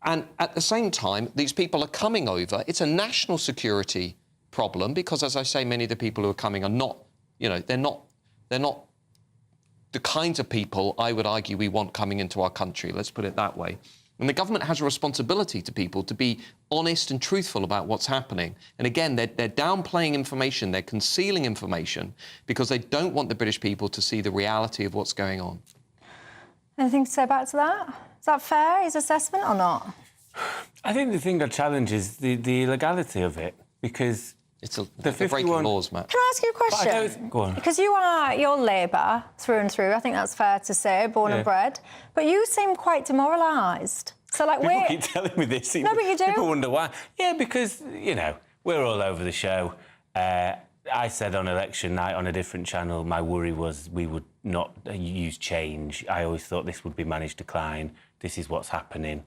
And at the same time, these people are coming over. It's a national security problem because, as I say, many of the people who are coming are not, you know, they're not the kinds of people I would argue we want coming into our country. Let's put it that way. And the government has a responsibility to people to be honest and truthful about what's happening. And again, they're downplaying information, they're concealing information because they don't want the British people to see the reality of what's going on. Anything to say back to that? Is that fair, his assessment, or not? I think the thing I challenge is the illegality of it, because they're breaking laws, Matt. Can I ask you a question? Go on. Because you're Labour through and through. I think that's fair to say, born and bred. But you seem quite demoralised. So, like, people keep telling me this. No, but you do. People wonder why. Yeah, because, you know, we're all over the show. I said on election night on a different channel, my worry was we would not use change. I always thought this would be managed decline. This is what's happening.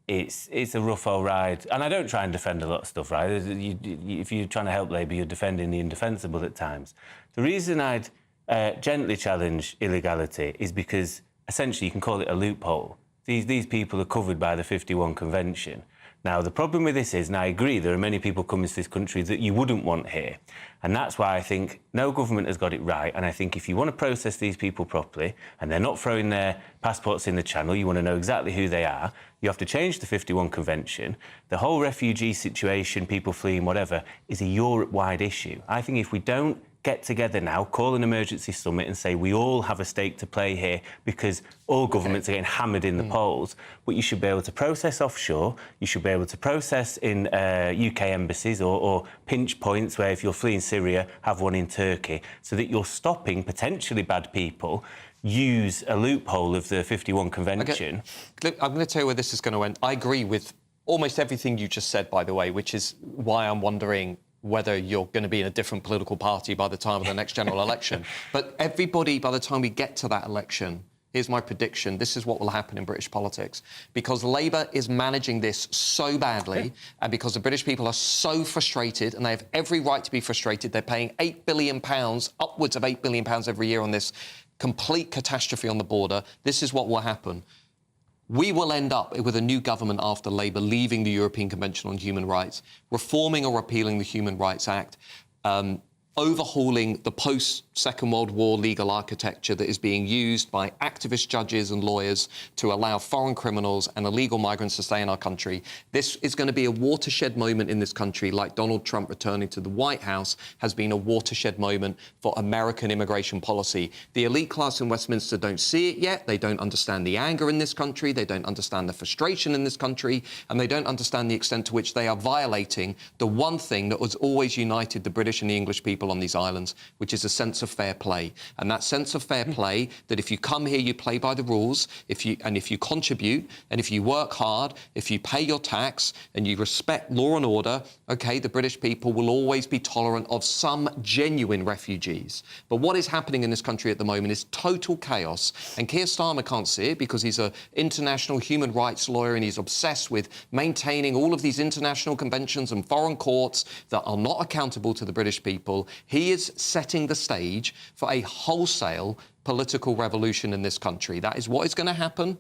It's a rough old ride. And I don't try and defend a lot of stuff, right? If you're trying to help Labour, you're defending the indefensible at times. The reason I'd gently challenge illegality is because, essentially, you can call it a loophole. These people are covered by the 51 Convention. Now, the problem with this is, and I agree, there are many people coming to this country that you wouldn't want here. And that's why I think no government has got it right. And I think if you want to process these people properly, and they're not throwing their passports in the channel, you want to know exactly who they are, you have to change the 51 Convention. The whole refugee situation, people fleeing, whatever, is a Europe-wide issue. I think if we don't get together now, call an emergency summit and say we all have a stake to play here because all governments are getting hammered in the polls, but you should be able to process offshore, you should be able to process in UK embassies or pinch points where if you're fleeing Syria, have one in Turkey, so that you're stopping potentially bad people use a loophole of the 51 Convention. Look, I'm going to tell you where this is going to end. I agree with almost everything you just said, by the way, which is why I'm wondering whether you're going to be in a different political party by the time of the next general election. But everybody, by the time we get to that election, here's my prediction, this is what will happen in British politics. Because Labour is managing this so badly, and because the British people are so frustrated, and they have every right to be frustrated, they're paying £8 billion, upwards of £8 billion every year on this complete catastrophe on the border, this is what will happen. We will end up with a new government after Labour leaving the European Convention on Human Rights, reforming or repealing the Human Rights Act, overhauling the post-Second World War legal architecture that is being used by activist judges and lawyers to allow foreign criminals and illegal migrants to stay in our country. This is going to be a watershed moment in this country, like Donald Trump returning to the White House has been a watershed moment for American immigration policy. The elite class in Westminster don't see it yet. They don't understand the anger in this country. They don't understand the frustration in this country. And they don't understand the extent to which they are violating the one thing that was always united the British and the English people on these islands, which is a sense of fair play. And that sense of fair play, that if you come here, you play by the rules, if you contribute, and if you work hard, if you pay your tax, and you respect law and order, OK, the British people will always be tolerant of some genuine refugees. But what is happening in this country at the moment is total chaos. And Keir Starmer can't see it because he's an international human rights lawyer and he's obsessed with maintaining all of these international conventions and foreign courts that are not accountable to the British people. He is setting the stage for a wholesale political revolution in this country. That is what is going to happen.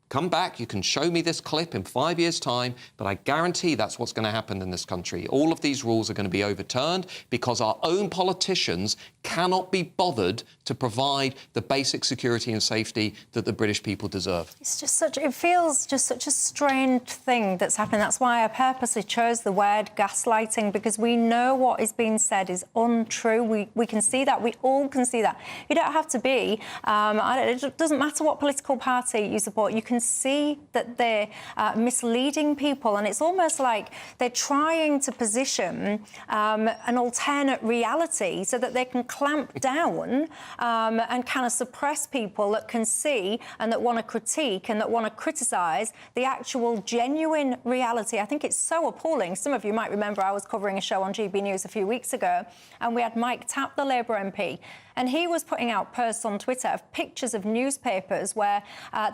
Come back, you can show me this clip in 5 years' time, but I guarantee that's what's going to happen in this country. All of these rules are going to be overturned because our own politicians cannot be bothered to provide the basic security and safety that the British people deserve. It's just it feels just such a strange thing that's happening. That's why I purposely chose the word gaslighting, because we know what is being said is untrue. We can see that. We all can see that. You don't have to be, it doesn't matter what political party you support. You can see that they're misleading people, and it's almost like they're trying to position an alternate reality so that they can clamp down and kind of suppress people that can see and that want to critique and that want to criticise the actual genuine reality. I think it's so appalling. Some of you might remember I was covering a show on GB News a few weeks ago, and we had Mike Tapp, the Labour MP, and he was putting out posts on Twitter of pictures of newspapers where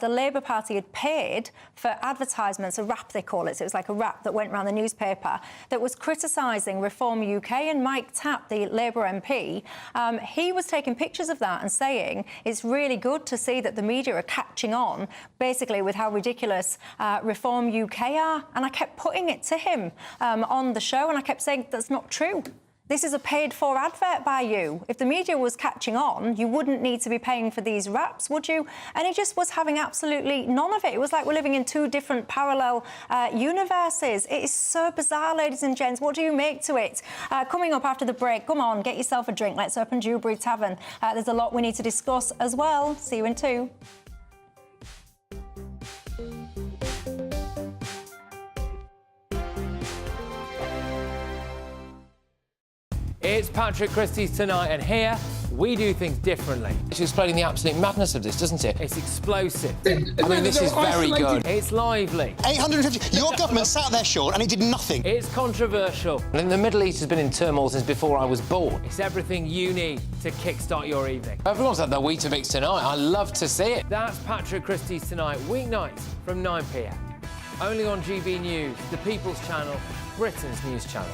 the Labour Party had paid for advertisements, a wrap they call it. So it was like a wrap that went around the newspaper that was criticising Reform UK. And Mike Tapp, the Labour MP, he was taking pictures of that and saying it's really good to see that the media are catching on, basically, with how ridiculous Reform UK are. And I kept putting it to him on the show, and I kept saying that's not true. This is a paid-for advert by you. If the media was catching on, you wouldn't need to be paying for these wraps, would you? And he just was having absolutely none of it. It was like we're living in two different parallel universes. It is so bizarre, ladies and gents. What do you make to it? Coming up after the break, come on, get yourself a drink. Let's open Dewberry Tavern. There's a lot we need to discuss as well. See you in 2. It's Patrick Christie's Tonight, and here we do things differently. It's explaining the absolute madness of this, doesn't it? It's explosive. I mean, this is very good. It's lively. 850. Your government sat there, Sean, and it did nothing. It's controversial. And the Middle East has been in turmoil since before I was born. It's everything you need to kickstart your evening. Everyone's had their Weetabix tonight. I love to see it. That's Patrick Christie's Tonight, weeknights from 9 p.m. Only on GB News, the People's Channel, Britain's news channel.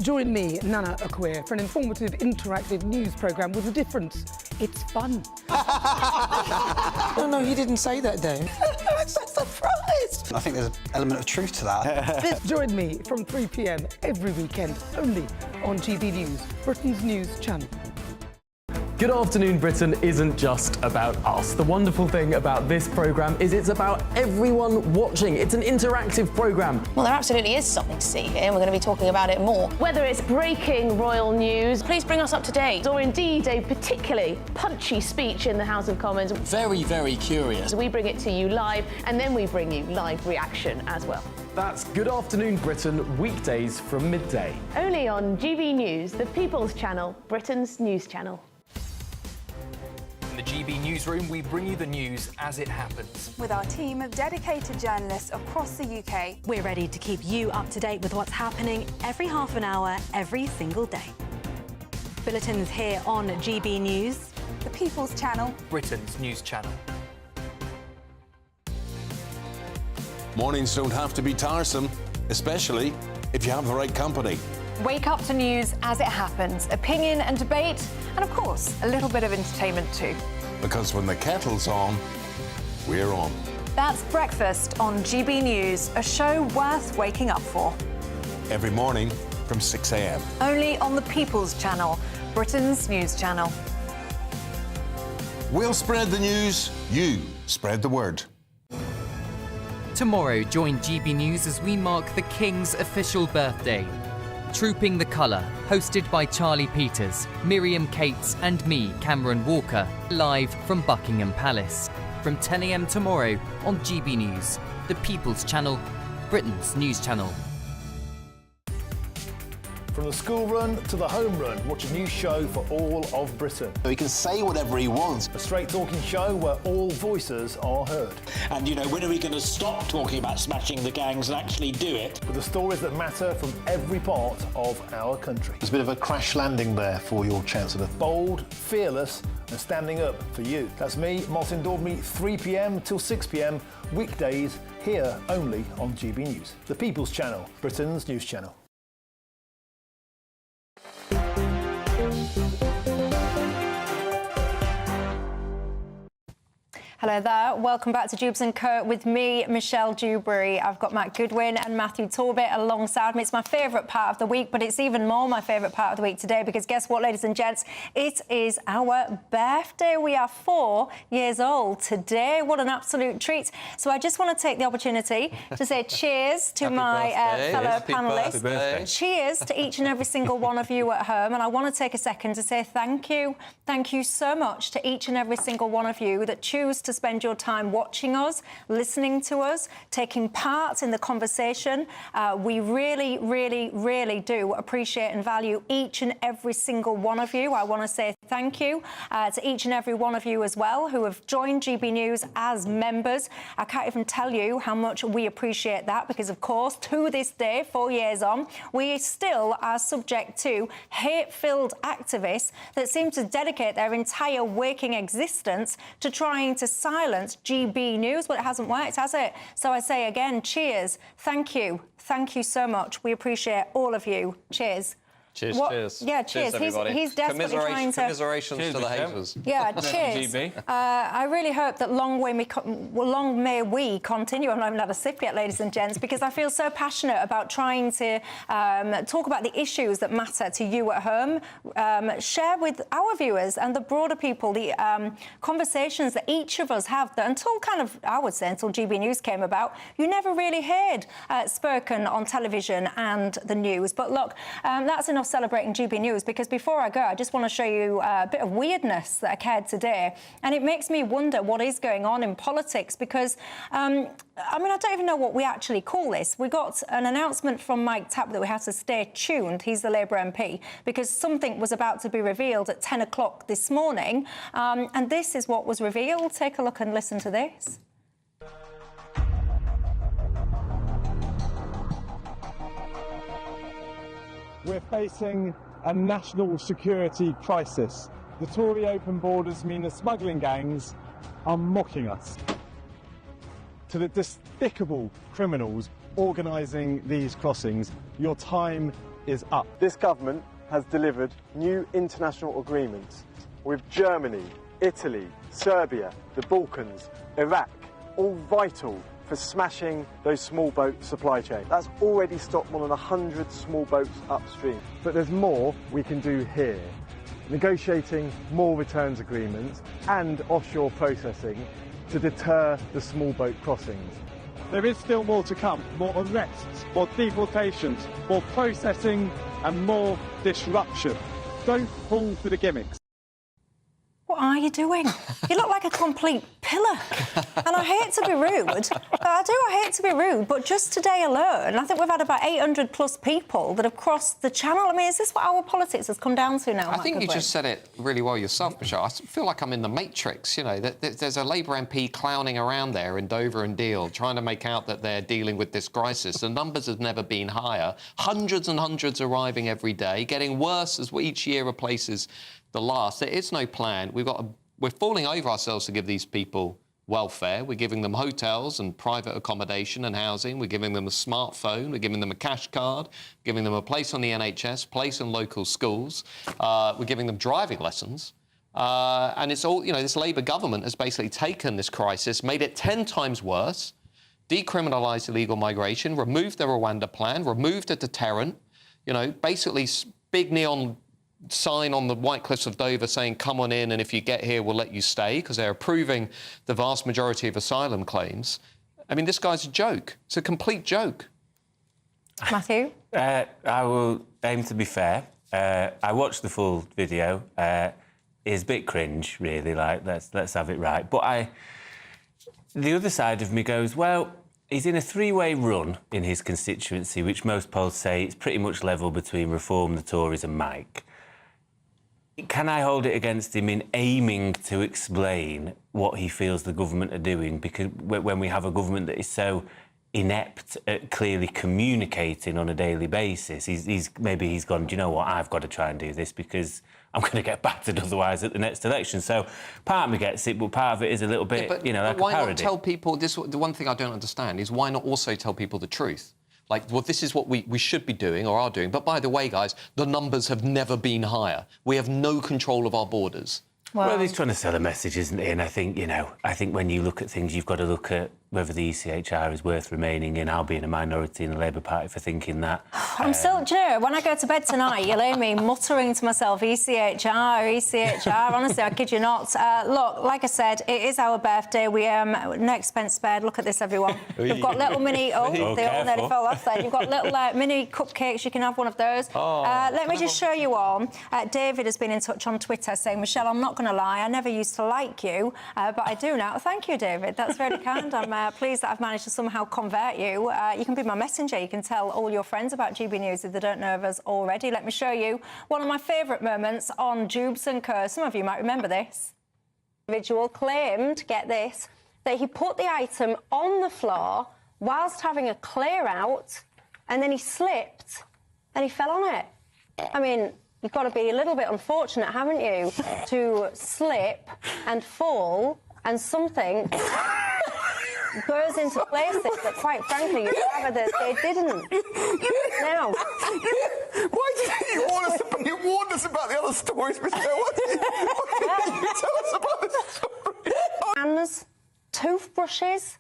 Join me, Nana Akwe, for an informative, interactive news programme with a difference. It's fun. No, he didn't say that, Dave. I'm so surprised. I think there's an element of truth to that. Join me from 3 p.m. every weekend, only on GB News, Britain's news channel. Good Afternoon Britain isn't just about us. The wonderful thing about this programme is it's about everyone watching. It's an interactive programme. Well, there absolutely is something to see here, and we're going to be talking about it more. Whether it's breaking royal news, please bring us up to date, or indeed a particularly punchy speech in the House of Commons. Very, very curious. We bring it to you live, and then we bring you live reaction as well. That's Good Afternoon Britain, weekdays from midday. Only on GB News, the People's Channel, Britain's news channel. the GB newsroom, we bring you the news as it happens. With our team of dedicated journalists across the UK, we're ready to keep you up to date with what's happening every half an hour, every single day. Bulletins here on GB News, the People's Channel, Britain's news channel. Mornings don't have to be tiresome, especially if you have the right company. Wake up to news as it happens, opinion and debate, and of course, a little bit of entertainment too. Because when the kettle's on, we're on. That's Breakfast on GB News, a show worth waking up for. Every morning from 6 a.m. Only on the People's Channel, Britain's news channel. We'll spread the news, you spread the word. Tomorrow, join GB News as we mark the King's official birthday. Trooping the Colour, hosted by Charlie Peters, Miriam Cates and me, Cameron Walker, live from Buckingham Palace. From 10 a.m. tomorrow on GB News, the People's Channel, Britain's news channel. From the school run to the home run, watch a new show for all of Britain. He can say whatever he wants. A straight-talking show where all voices are heard. And, you know, when are we going to stop talking about smashing the gangs and actually do it? With the stories that matter from every part of our country. There's a bit of a crash landing there for your Chancellor. Bold, fearless and standing up for you. That's me, Martin Dewbs, 3 p.m. till 6 p.m, weekdays, here only on GB News. The People's Channel, Britain's news channel. Hello there, welcome back to Dewbs & Co with me, Michelle Dewberry. I've got Matt Goodwin and Matthew Talbot alongside me. It's my favourite part of the week, but it's even more my favourite part of the week today because guess what, ladies and gents? It is our birthday. We are 4 years old today. What an absolute treat. So I just want to take the opportunity to say cheers to my fellow panellists. Cheers to each and every single one of you at home. And I want to take a second to say thank you. Thank you so much to each and every single one of you that choose to spend your time watching us, listening to us, taking part in the conversation. We really, really, really do appreciate and value each and every single one of you. I want to say thank you to each and every one of you as well who have joined GB News as members. I can't even tell you how much we appreciate that because, of course, to this day, 4 years on, we still are subject to hate-filled activists that seem to dedicate their entire waking existence to trying to silence GB News. But it hasn't worked, has it? So I say again, cheers. Thank you. Thank you so much. We appreciate all of you. Cheers. Cheers, cheers. Yeah, cheers. He's desperately trying to... Commiserations to the haters. Yeah, cheers. I really hope that long may we continue. I've not even had a sip yet, ladies and gents, because I feel so passionate about trying to talk about the issues that matter to you at home, share with our viewers and the broader people the conversations that each of us have that until I would say, until GB News came about, you never really heard spoken on television and the news. But look, that's enough celebrating GB News, because before I go, I just want to show you a bit of weirdness that occurred today. And it makes me wonder what is going on in politics, because, I mean, I don't even know what we actually call this. We got an announcement from Mike Tapp that we have to stay tuned. He's the Labour MP, because something was about to be revealed at 10 o'clock this morning. And this is what was revealed. Take a look and listen to this. We're facing a national security crisis. The Tory open borders mean the smuggling gangs are mocking us. To the despicable criminals organising these crossings, your time is up. This government has delivered new international agreements with Germany, Italy, Serbia, the Balkans, Iraq, all vital for smashing those small boat supply chains. That's already stopped more than 100 small boats upstream. But there's more we can do here. Negotiating more returns agreements and offshore processing to deter the small boat crossings. There is still more to come. More arrests, more deportations, more processing and more disruption. Don't fall for the gimmicks. What what are you doing? You look like a complete pillar. And I hate to be rude. I hate to be rude, but just today alone, I think we've had about 800 plus people that have crossed the channel. I mean, is this what our politics has come down to now? I think you just said it really well yourself, Michelle. I feel like I'm in the Matrix, you know. There's a Labour MP clowning around there in Dover and Deal, trying to make out that they're dealing with this crisis. The numbers have never been higher. Hundreds and hundreds arriving every day, getting worse as each year replaces the last. There is no plan. We're falling over ourselves to give these people welfare. We're giving them hotels and private accommodation and housing. We're giving them a smartphone. We're giving them a cash card. Giving them a place on the NHS, place in local schools. We're giving them driving lessons. And it's all, you know, this Labour government has basically taken this crisis, made it 10 times worse, decriminalised illegal migration, removed the Rwanda plan, removed a deterrent, you know, basically big neon sign on the White Cliffs of Dover saying, come on in, and if you get here, we'll let you stay, because they're approving the vast majority of asylum claims. I mean, this guy's a joke. It's a complete joke. Matthew? I will aim to be fair. I watched the full video. It's a bit cringe, really, like, let's have it right. But the other side of me goes, well, he's in a three-way run in his constituency, which most polls say it's pretty much level between Reform, the Tories and Mike. Can I hold it against him in aiming to explain what he feels the government are doing? Because when we have a government that is so inept at clearly communicating on a daily basis, maybe he's gone, do you know what, I've got to try and do this because I'm going to get battered otherwise at the next election. So part of me gets it, but part of it is a little bit, you know, like a parody. Why not tell people this? The one thing I don't understand is why not also tell people the truth? Like, well, this is what we should be doing or are doing. But by the way, guys, the numbers have never been higher. We have no control of our borders. Well, he's trying to sell a message, isn't he? And I think, you know, when you look at things, you've got to look at whether the ECHR is worth remaining in. I'll be in a minority in the Labour Party for thinking that. I'm still, do you know, when I go to bed tonight, you'll hear me muttering to myself, ECHR, honestly, I kid you not. Look, like I said, it is our birthday. We no expense spared. Look at this, everyone. We've got little mini, they all nearly fell off there. You've got little mini cupcakes, you can have one of those. Let me just show you all. David has been in touch on Twitter saying, Michelle, I'm not going to lie, I never used to like you, but I do now. Thank you, David. That's very kind. I'm pleased that I've managed to somehow convert you. You can be my messenger. You can tell all your friends about GB News if they don't know of us already. Let me show you one of my favourite moments on Dewbs & Co. Some of you might remember this. The individual claimed, get this, that he put the item on the floor whilst having a clear out, and then he slipped and he fell on it. I mean, you've got to be a little bit unfortunate, haven't you, to slip and fall and something goes into places that, quite frankly, you'd rather that they didn't. Now, why did you warn us about the other stories, Michelle? Why did you tell us about this story? Hands, toothbrushes,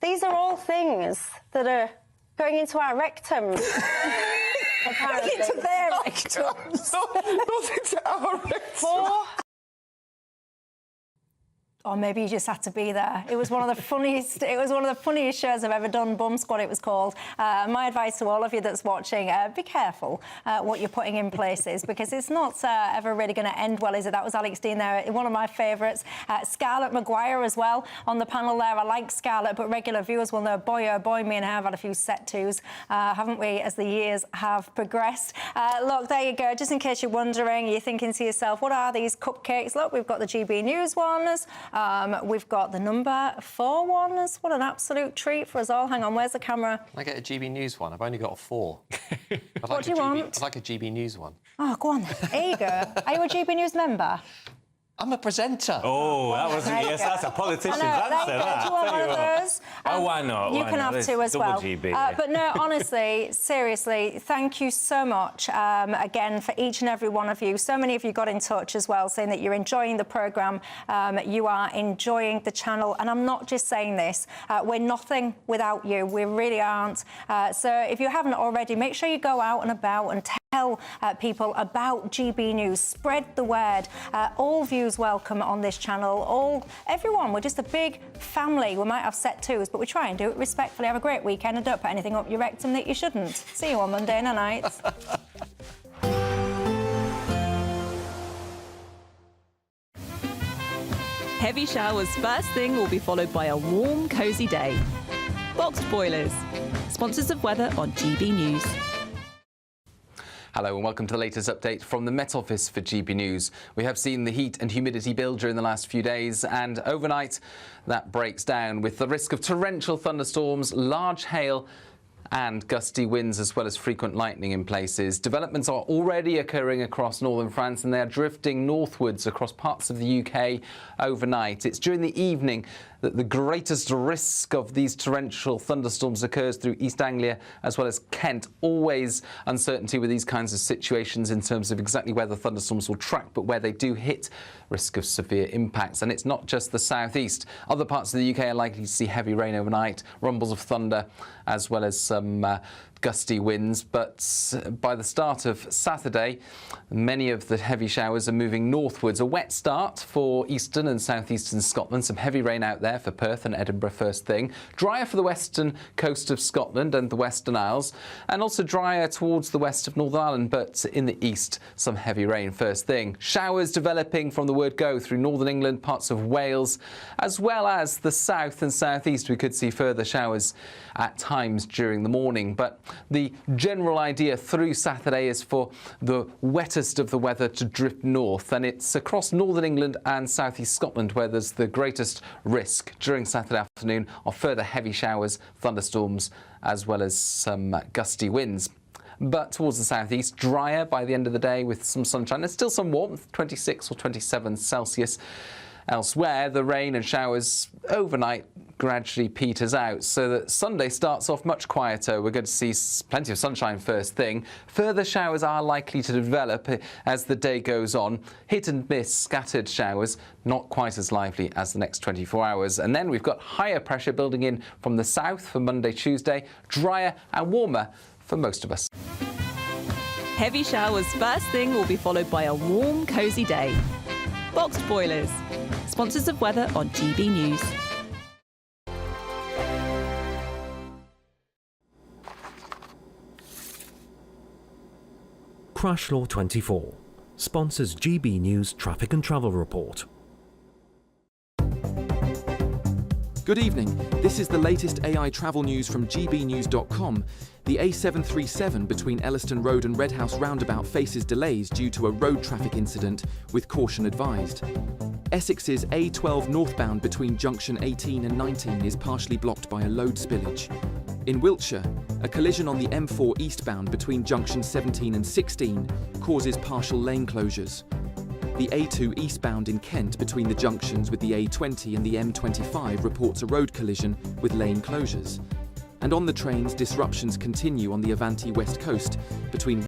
these are all things that are going into our rectums. Apparently. Into their rectums. Not into our rectums. Or maybe you just had to be there. It was one of the funniest. It was one of the funniest shows I've ever done. Bum Squad, it was called. My advice to all of you that's watching: be careful what you're putting in places, because it's not ever really going to end well, is it? That was Alex Dean there, one of my favourites. Scarlett Maguire as well on the panel there. I like Scarlett, but regular viewers will know, boy oh boy, me and her have had a few set twos, haven't we, as the years have progressed. Look, there you go. Just in case you're wondering, you're thinking to yourself, what are these cupcakes? Look, we've got the GB News ones. We've got the number 4 ones. What an absolute treat for us all. Hang on, where's the camera? I get a GB News one. I've only got a 4. What do you want? I'd like a GB News one. Oh, go on. Here you go. Are you a GB News member? I'm a presenter. Oh, that was yes. That's a politician's answer. Do you want one of those? Oh, why not? You can have 2 as well. GB, yeah. But no, honestly, seriously, thank you so much again for each and every one of you. So many of you got in touch as well, saying that you're enjoying the programme, you are enjoying the channel, and I'm not just saying this. We're nothing without you. We really aren't. So if you haven't already, make sure you go out and about and tell people about GB News. Spread the word. All views welcome on this channel. Everyone. We're just a big family. We might have set twos, but we try and do it respectfully. Have a great weekend and don't put anything up your rectum that you shouldn't. See you on Monday night. Heavy showers first thing will be followed by a warm, cosy day. Boxed boilers, sponsors of weather on GB News. Hello and welcome to the latest update from the Met Office for GB News. We have seen the heat and humidity build during the last few days, and overnight that breaks down with the risk of torrential thunderstorms, large hail and gusty winds, as well as frequent lightning in places. Developments are already occurring across northern France, and they are drifting northwards across parts of the UK overnight. It's during the evening that the greatest risk of these torrential thunderstorms occurs through East Anglia as well as Kent. Always uncertainty with these kinds of situations in terms of exactly where the thunderstorms will track, but where they do hit, risk of severe impacts. And it's not just the southeast. Other parts of the UK are likely to see heavy rain overnight, rumbles of thunder, as well as some gusty winds. But by the start of Saturday, many of the heavy showers are moving northwards. A wet start for eastern and southeastern Scotland. Some heavy rain out there for Perth and Edinburgh first thing. Drier for the western coast of Scotland and the Western Isles, and also drier towards the west of Northern Ireland, but in the east some heavy rain first thing. Showers developing from the word go through northern England, parts of Wales, as well as the south and southeast. We could see further showers at times during the morning, but the general idea through Saturday is for the wettest of the weather to drift north, and it's across northern England and southeast Scotland where there's the greatest risk during Saturday afternoon of further heavy showers, thunderstorms, as well as some gusty winds. But towards the southeast, drier by the end of the day with some sunshine. There's still some warmth, 26 or 27 Celsius. Elsewhere, the rain and showers overnight gradually peters out, so that Sunday starts off much quieter. We're going to see plenty of sunshine first thing. Further showers are likely to develop as the day goes on. Hit and miss scattered showers, not quite as lively as the next 24 hours. And then we've got higher pressure building in from the south for Monday, Tuesday, drier and warmer for most of us. Heavy showers first thing will be followed by a warm, cosy day. Boxed boilers, sponsors of weather on GB News. Crash Law 24 sponsors GB News Traffic and Travel Report. Good evening. This is the latest AI travel news from gbnews.com. The A737 between Elliston Road and Red House Roundabout faces delays due to a road traffic incident, with caution advised. Essex's A12 northbound between junction 18 and 19 is partially blocked by a load spillage. In Wiltshire, a collision on the M4 eastbound between junction 17 and 16 causes partial lane closures. The A2 eastbound in Kent between the junctions with the A20 and the M25 reports a road collision with lane closures. And on the trains, disruptions continue on the Avanti West Coast between